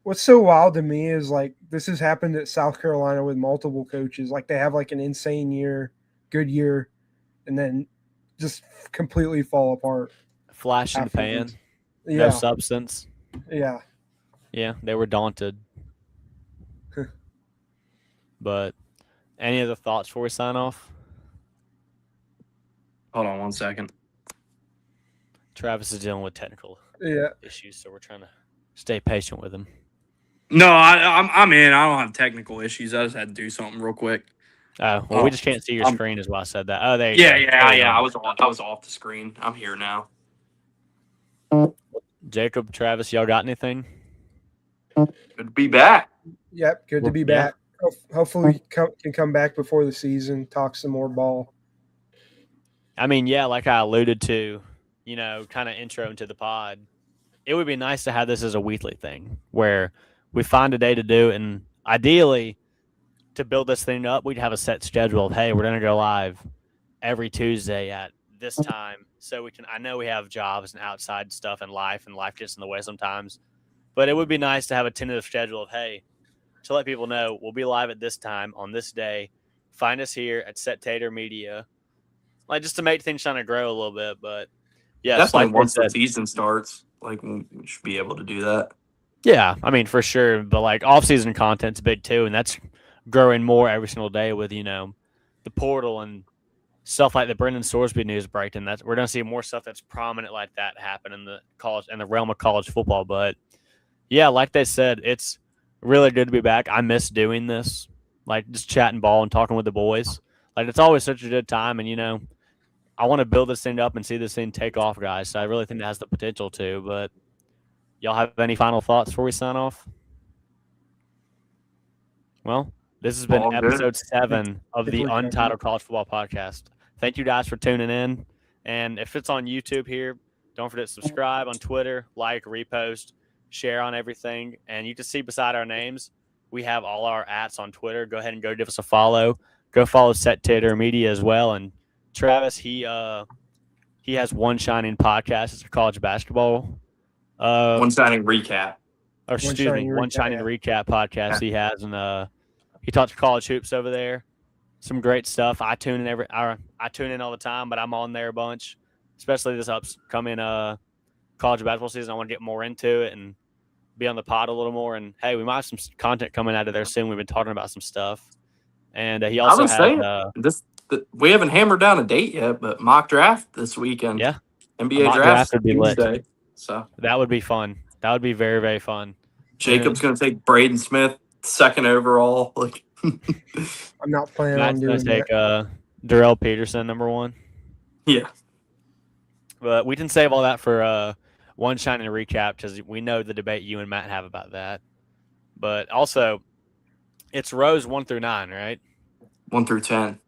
What's so wild to me is, like, this has happened at South Carolina with multiple coaches. Like, they have, like, an insane year, good year, and then just completely fall apart. Flash in the pan. Yeah. No substance. Yeah. Yeah, they were daunted. But any other thoughts before we sign off? Hold on one second. Travis is dealing with technical issues, so we're trying to stay patient with him. No, I'm in. I don't have technical issues. I just had to do something real quick. Oh, well, we just can't see your screen is why I said that. Oh, there you go. Yeah. I was off the screen. I'm here now. Jacob, Travis, y'all got anything? Good to be back. Yep, good to be back. Hopefully we can come back before the season, talk some more ball. I mean, yeah, like I alluded to, kind of intro into the pod, it would be nice to have this as a weekly thing where we find a day to do it. And ideally, to build this thing up, we'd have a set schedule of, hey, we're going to go live every Tuesday at this time. So I know we have jobs and outside stuff and life gets in the way sometimes. But it would be nice to have a tentative schedule of, hey, to let people know we'll be live at this time on this day. Find us here at Set Tater Media. Like, just to make things kind of grow a little bit. But yeah, definitely once the season starts, like, we should be able to do that. Yeah, I mean, for sure. But like off-season content's big too, and that's growing more every single day with the portal and stuff like the Brendan Sorsby news breaking. We're gonna see more stuff that's prominent like that happen in the realm of college football. But yeah, like they said, it's really good to be back. I miss doing this, like just chatting ball and talking with the boys. Like, it's always such a good time, and I want to build this thing up and see this thing take off, guys. So I really think it has the potential to. But y'all have any final thoughts before we sign off? Well, this has been episode 7 of the Untitled College Football Podcast. Thank you guys for tuning in. And if it's on YouTube here, don't forget to subscribe on Twitter, like, repost, share on everything. And you can see beside our names, we have all our ats on Twitter. Go ahead and go give us a follow. Go follow Set Tater Media as well. And Travis, he has One Shining Podcast. It's a college basketball. One Shining Recap. One Shining Recap podcast he has. And he talks college hoops over there. Some great stuff. I tune in all the time, but I'm on there a bunch, especially this upcoming college basketball season. I want to get more into it and be on the pod a little more. And hey, we might have some content coming out of there soon. We've been talking about some stuff. And he also has we haven't hammered down a date yet, but mock draft this weekend. Yeah, NBA draft would be Tuesday. lit. So that would be fun. That would be very, very fun. Jacob's going to take Braden Smith, 2nd overall. Like, I'm not planning on Matt's going doing to take that. Darrell Peterson, number 1. Yeah. But we can save all that for one shining recap because we know the debate you and Matt have about that. But also, it's rows 1 through 9, right? 1 through 10.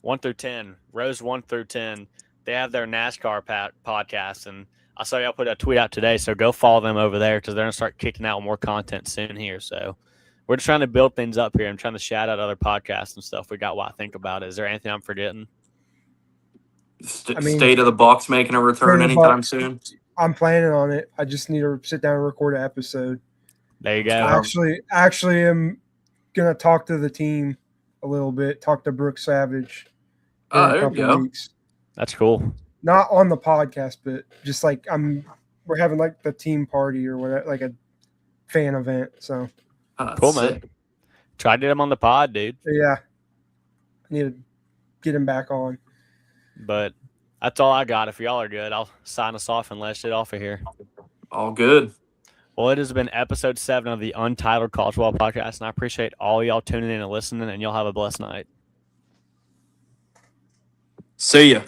1 through 10. Rows 1 through 10. They have their NASCAR podcast, and I saw y'all put a tweet out today, so go follow them over there because they're going to start kicking out more content soon here. So we're just trying to build things up here. I'm trying to shout out other podcasts and stuff we got what I think about it. Is there anything I'm forgetting? State of the Bucks making a return anytime soon. I'm planning on it. I just need to sit down and record an episode. There you go. Actually, I'm gonna talk to the team a little bit. Talk to Brooke Savage in a couple weeks. That's cool. Not on the podcast, but just like we're having like the team party or whatever, like a fan event. So cool, man. Try to get him on the pod, dude. Yeah, I need to get him back on. But that's all I got. If y'all are good, I'll sign us off and let's get off of here. All good. Well, it has been episode 7 of the Untitled College Football podcast, and I appreciate all y'all tuning in and listening, and y'all have a blessed night. See ya.